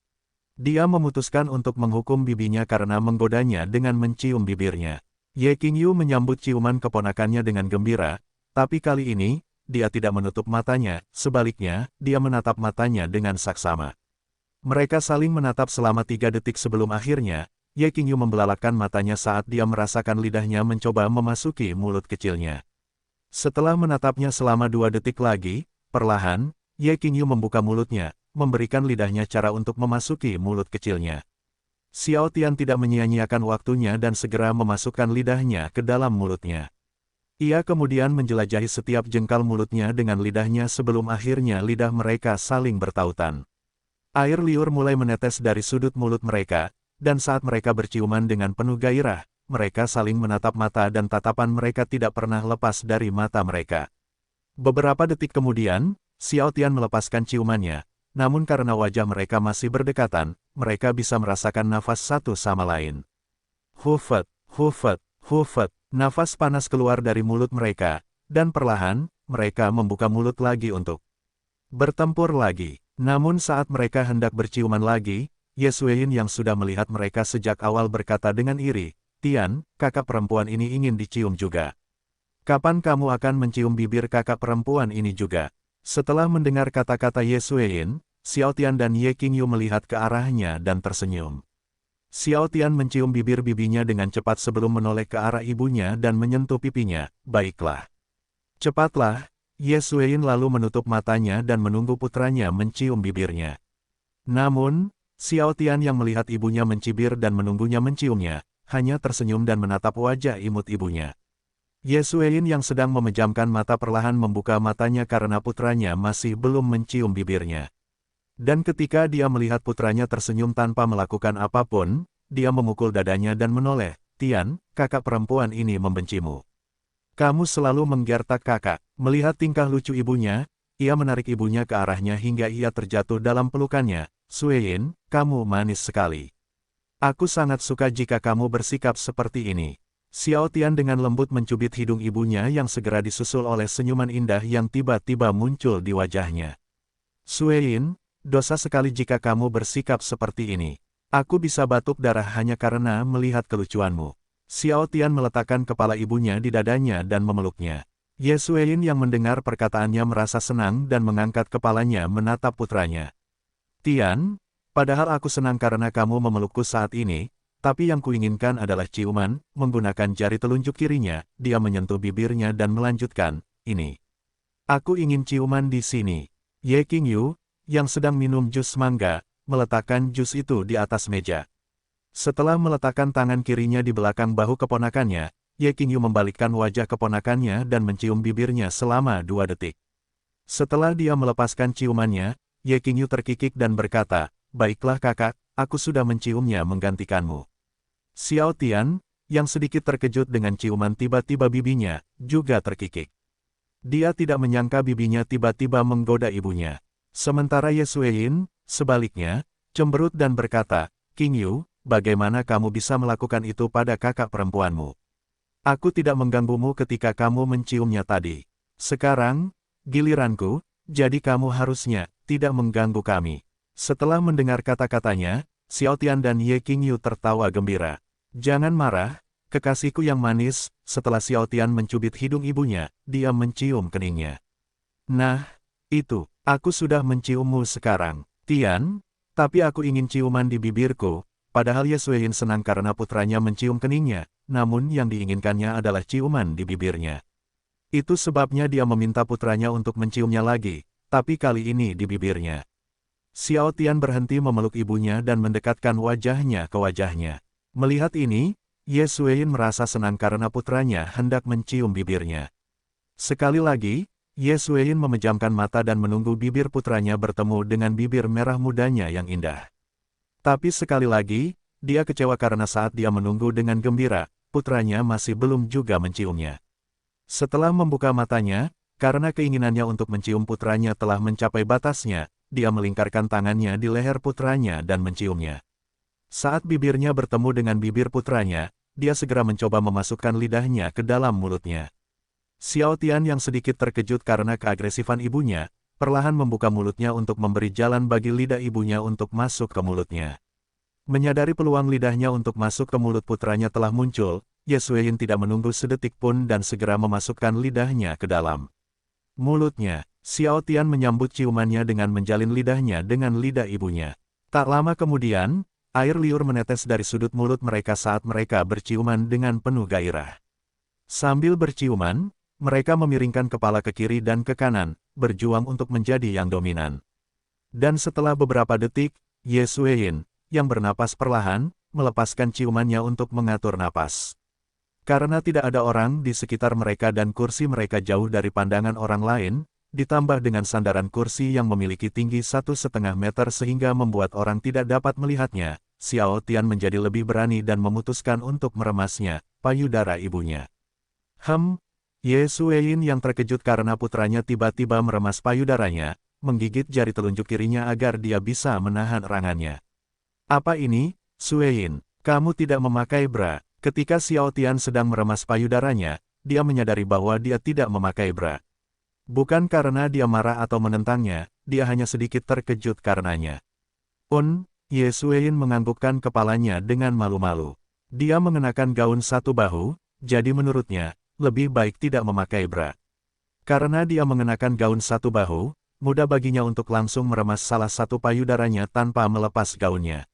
Dia memutuskan untuk menghukum bibinya karena menggodanya dengan mencium bibirnya. Ye Qingyu menyambut ciuman keponakannya dengan gembira, tapi kali ini, dia tidak menutup matanya, sebaliknya, dia menatap matanya dengan saksama. Mereka saling menatap selama 3 detik sebelum akhirnya, Ye Qingyu membelalakkan matanya saat dia merasakan lidahnya mencoba memasuki mulut kecilnya. Setelah menatapnya selama 2 detik lagi, perlahan, Ye Qingyu membuka mulutnya, memberikan lidahnya cara untuk memasuki mulut kecilnya. Xiao Tian tidak menyia-nyiakan waktunya dan segera memasukkan lidahnya ke dalam mulutnya. Ia kemudian menjelajahi setiap jengkal mulutnya dengan lidahnya sebelum akhirnya lidah mereka saling bertautan. Air liur mulai menetes dari sudut mulut mereka, dan saat mereka berciuman dengan penuh gairah, mereka saling menatap mata dan tatapan mereka tidak pernah lepas dari mata mereka. Beberapa detik kemudian, Xiao Tian melepaskan ciumannya. Namun karena wajah mereka masih berdekatan, mereka bisa merasakan nafas satu sama lain. Hufet, hufet, hufet, nafas panas keluar dari mulut mereka, dan perlahan, mereka membuka mulut lagi untuk bertempur lagi. Namun saat mereka hendak berciuman lagi, Ye Sueyin yang sudah melihat mereka sejak awal berkata dengan iri, Tian, kakak perempuan ini ingin dicium juga. Kapan kamu akan mencium bibir kakak perempuan ini juga? Setelah mendengar kata-kata Ye Sueyin, Xiao Tian dan Ye Qingyu melihat ke arahnya dan tersenyum. Xiao Tian mencium bibir bibinya dengan cepat sebelum menoleh ke arah ibunya dan menyentuh pipinya. Baiklah. Cepatlah, Ye Sueyin lalu menutup matanya dan menunggu putranya mencium bibirnya. Namun, Xiao Tian yang melihat ibunya mencibir dan menunggunya menciumnya, hanya tersenyum dan menatap wajah imut ibunya. Ye Sueyin yang sedang memejamkan mata perlahan membuka matanya karena putranya masih belum mencium bibirnya. Dan ketika dia melihat putranya tersenyum tanpa melakukan apapun, dia memukul dadanya dan menoleh, Tian, kakak perempuan ini membencimu. Kamu selalu menggertak kakak. Melihat tingkah lucu ibunya, ia menarik ibunya ke arahnya hingga ia terjatuh dalam pelukannya. Sueyin, kamu manis sekali. Aku sangat suka jika kamu bersikap seperti ini. Xiao Tian dengan lembut mencubit hidung ibunya yang segera disusul oleh senyuman indah yang tiba-tiba muncul di wajahnya. Sueyin, dosa sekali jika kamu bersikap seperti ini. Aku bisa batuk darah hanya karena melihat kelucuanmu. Xiao Tian meletakkan kepala ibunya di dadanya dan memeluknya. Ye Sueyin yang mendengar perkataannya merasa senang dan mengangkat kepalanya menatap putranya. Tian, padahal aku senang karena kamu memelukku saat ini, tapi yang kuinginkan adalah ciuman. Menggunakan jari telunjuk kirinya, dia menyentuh bibirnya dan melanjutkan, ini. Aku ingin ciuman di sini. Ye Qingyu, yang sedang minum jus mangga, meletakkan jus itu di atas meja. Setelah meletakkan tangan kirinya di belakang bahu keponakannya, Ye Qingyu membalikkan wajah keponakannya dan mencium bibirnya selama 2 detik. Setelah dia melepaskan ciumannya, Ye Qingyu terkikik dan berkata, baiklah kakak, aku sudah menciumnya menggantikanmu. Xiao Tian, yang sedikit terkejut dengan ciuman tiba-tiba bibinya, juga terkikik. Dia tidak menyangka bibinya tiba-tiba menggoda ibunya. Sementara Ye Sueyin, sebaliknya, cemberut dan berkata, Qingyu, bagaimana kamu bisa melakukan itu pada kakak perempuanmu? Aku tidak mengganggumu ketika kamu menciumnya tadi. Sekarang, giliranku, jadi kamu harusnya tidak mengganggu kami. Setelah mendengar kata-katanya, Xiao Tian dan Ye Qingyu tertawa gembira. Jangan marah, kekasihku yang manis. Setelah Xiao Tian mencubit hidung ibunya, dia mencium keningnya. Nah, itu, aku sudah menciummu sekarang, Tian, tapi aku ingin ciuman di bibirku. Padahal Ye Sueyin senang karena putranya mencium keningnya, namun yang diinginkannya adalah ciuman di bibirnya. Itu sebabnya dia meminta putranya untuk menciumnya lagi, tapi kali ini di bibirnya. Xiao Tian berhenti memeluk ibunya dan mendekatkan wajahnya ke wajahnya. Melihat ini, Ye Sueyin merasa senang karena putranya hendak mencium bibirnya. Sekali lagi, Ye Sueyin memejamkan mata dan menunggu bibir putranya bertemu dengan bibir merah mudanya yang indah. Tapi sekali lagi, dia kecewa karena saat dia menunggu dengan gembira, putranya masih belum juga menciumnya. Setelah membuka matanya, karena keinginannya untuk mencium putranya telah mencapai batasnya, dia melingkarkan tangannya di leher putranya dan menciumnya. Saat bibirnya bertemu dengan bibir putranya, dia segera mencoba memasukkan lidahnya ke dalam mulutnya. Xiao Tian yang sedikit terkejut karena keagresifan ibunya, perlahan membuka mulutnya untuk memberi jalan bagi lidah ibunya untuk masuk ke mulutnya. Menyadari peluang lidahnya untuk masuk ke mulut putranya telah muncul, Ye Sueyin tidak menunggu sedetik pun dan segera memasukkan lidahnya ke dalam mulutnya. Xiao Tian menyambut ciumannya dengan menjalin lidahnya dengan lidah ibunya. Tak lama kemudian, air liur menetes dari sudut mulut mereka saat mereka berciuman dengan penuh gairah. Sambil berciuman, mereka memiringkan kepala ke kiri dan ke kanan, berjuang untuk menjadi yang dominan. Dan setelah beberapa detik, Ye Sueyin, yang bernapas perlahan, melepaskan ciumannya untuk mengatur napas. Karena tidak ada orang di sekitar mereka dan kursi mereka jauh dari pandangan orang lain, ditambah dengan sandaran kursi yang memiliki tinggi 1,5 meter sehingga membuat orang tidak dapat melihatnya, Xiao Tian menjadi lebih berani dan memutuskan untuk meremasnya, payudara ibunya. Ye Sueyin yang terkejut karena putranya tiba-tiba meremas payudaranya, menggigit jari telunjuk kirinya agar dia bisa menahan erangannya. Apa ini, Sueyin? Kamu tidak memakai bra? Ketika Xiao Tian sedang meremas payudaranya, dia menyadari bahwa dia tidak memakai bra. Bukan karena dia marah atau menentangnya, dia hanya sedikit terkejut karenanya. Ye Sueyin menganggukkan kepalanya dengan malu-malu. Dia mengenakan gaun satu bahu, jadi menurutnya, lebih baik tidak memakai bra. Karena dia mengenakan gaun satu bahu, mudah baginya untuk langsung meremas salah satu payudaranya tanpa melepas gaunnya.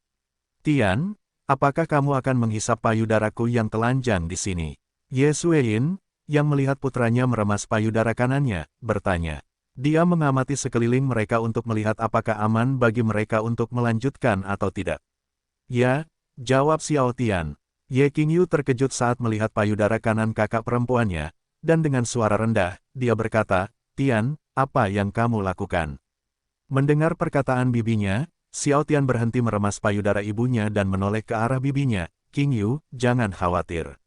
Tian, apakah kamu akan menghisap payudaraku yang telanjang di sini? Ye Sueyin, yang melihat putranya meremas payudara kanannya, bertanya. Dia mengamati sekeliling mereka untuk melihat apakah aman bagi mereka untuk melanjutkan atau tidak. Ya, jawab Xiao Tian. Ye Qingyu terkejut saat melihat payudara kanan kakak perempuannya, dan dengan suara rendah, dia berkata, Tian, apa yang kamu lakukan? Mendengar perkataan bibinya, Xiao Tian berhenti meremas payudara ibunya dan menoleh ke arah bibinya. King Yu, jangan khawatir.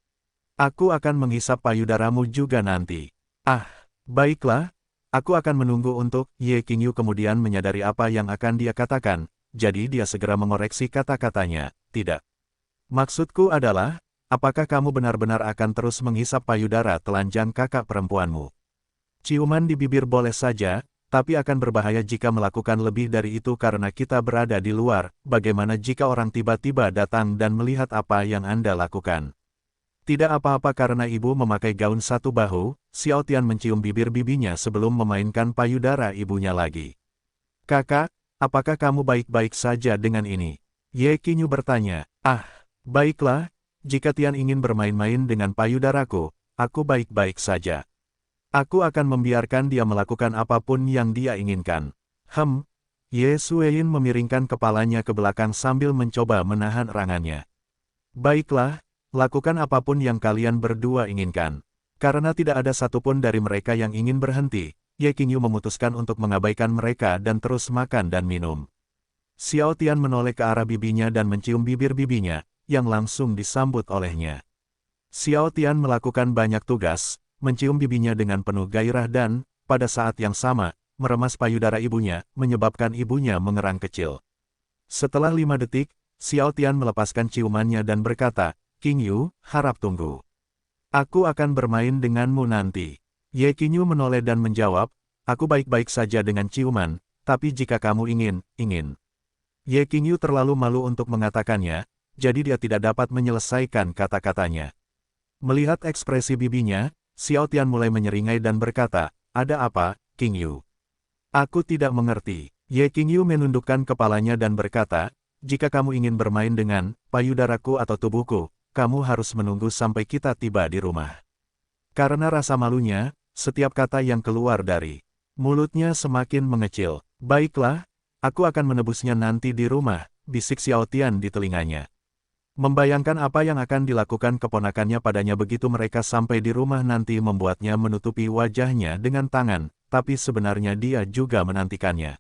Aku akan menghisap payudaramu juga nanti. Ah, baiklah. Aku akan menunggu untuk, Ye King Yu kemudian menyadari apa yang akan dia katakan, jadi dia segera mengoreksi kata-katanya. Tidak. Maksudku adalah, apakah kamu benar-benar akan terus menghisap payudara telanjang kakak perempuanmu? Ciuman di bibir boleh saja, tapi akan berbahaya jika melakukan lebih dari itu karena kita berada di luar. Bagaimana jika orang tiba-tiba datang dan melihat apa yang Anda lakukan? Tidak apa-apa karena ibu memakai gaun satu bahu. Xiao Tian mencium bibir bibinya sebelum memainkan payudara ibunya lagi. Kakak, apakah kamu baik-baik saja dengan ini? Ye Qingyu bertanya. Ah, baiklah, jika Tian ingin bermain-main dengan payudaraku, aku baik-baik saja. Aku akan membiarkan dia melakukan apapun yang dia inginkan. Ye Sueyin memiringkan kepalanya ke belakang sambil mencoba menahan erangannya. Baiklah, lakukan apapun yang kalian berdua inginkan. Karena tidak ada satupun dari mereka yang ingin berhenti, Ye Qingyu memutuskan untuk mengabaikan mereka dan terus makan dan minum. Xiao Tian menoleh ke arah bibinya dan mencium bibir bibinya, yang langsung disambut olehnya. Xiao Tian melakukan banyak tugas, mencium bibinya dengan penuh gairah dan, pada saat yang sama, meremas payudara ibunya, menyebabkan ibunya mengerang kecil. Setelah 5 detik, Xiao Tian melepaskan ciumannya dan berkata, King Yu, harap tunggu. Aku akan bermain denganmu nanti. Ye Qingyu menoleh dan menjawab, aku baik-baik saja dengan ciuman, tapi jika kamu ingin. Ye Qingyu terlalu malu untuk mengatakannya, jadi dia tidak dapat menyelesaikan kata-katanya. Melihat ekspresi bibinya, Xiao Tian mulai menyeringai dan berkata, ada apa, King Yu? Aku tidak mengerti. Ye Qingyu menundukkan kepalanya dan berkata, jika kamu ingin bermain dengan payudaraku atau tubuhku, kamu harus menunggu sampai kita tiba di rumah. Karena rasa malunya, setiap kata yang keluar dari mulutnya semakin mengecil. Baiklah, aku akan menebusnya nanti di rumah, bisik Xiao Tian di telinganya. Membayangkan apa yang akan dilakukan keponakannya padanya begitu mereka sampai di rumah nanti membuatnya menutupi wajahnya dengan tangan, tapi sebenarnya dia juga menantikannya.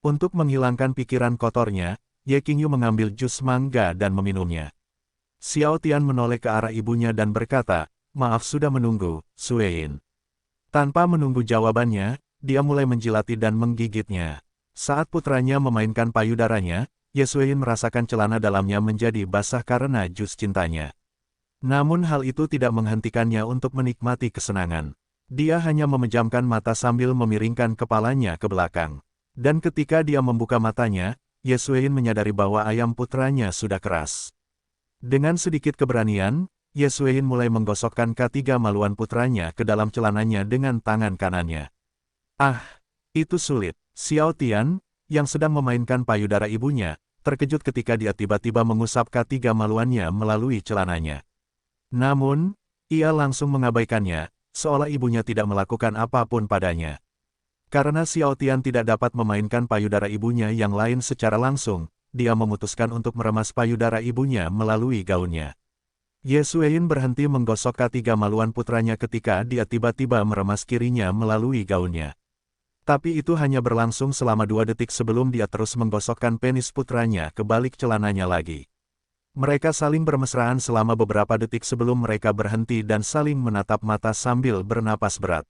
Untuk menghilangkan pikiran kotornya, Ye Qingyu mengambil jus mangga dan meminumnya. Xiao Tian menoleh ke arah ibunya dan berkata, maaf sudah menunggu, Sueyin. Tanpa menunggu jawabannya, dia mulai menjilati dan menggigitnya. Saat putranya memainkan payudaranya, Ye Sueyin merasakan celana dalamnya menjadi basah karena jus cintanya. Namun hal itu tidak menghentikannya untuk menikmati kesenangan. Dia hanya memejamkan mata sambil memiringkan kepalanya ke belakang. Dan ketika dia membuka matanya, Ye Sueyin menyadari bahwa ayam putranya sudah keras. Dengan sedikit keberanian, Ye Sueyin mulai menggosokkan ketiga maluan putranya ke dalam celananya dengan tangan kanannya. Ah, itu sulit. Xiao Tian, yang sedang memainkan payudara ibunya, terkejut ketika dia tiba-tiba mengusap ketiga maluannya melalui celananya. Namun, ia langsung mengabaikannya, seolah ibunya tidak melakukan apapun padanya. Karena Xiao Tian tidak dapat memainkan payudara ibunya yang lain secara langsung, dia memutuskan untuk meremas payudara ibunya melalui gaunnya. Ye Sueyin berhenti menggosok ketiga maluan putranya ketika dia tiba-tiba meremas kirinya melalui gaunnya. Tapi itu hanya berlangsung selama 2 detik sebelum dia terus menggosokkan penis putranya ke balik celananya lagi. Mereka saling bermesraan selama beberapa detik sebelum mereka berhenti dan saling menatap mata sambil bernapas berat.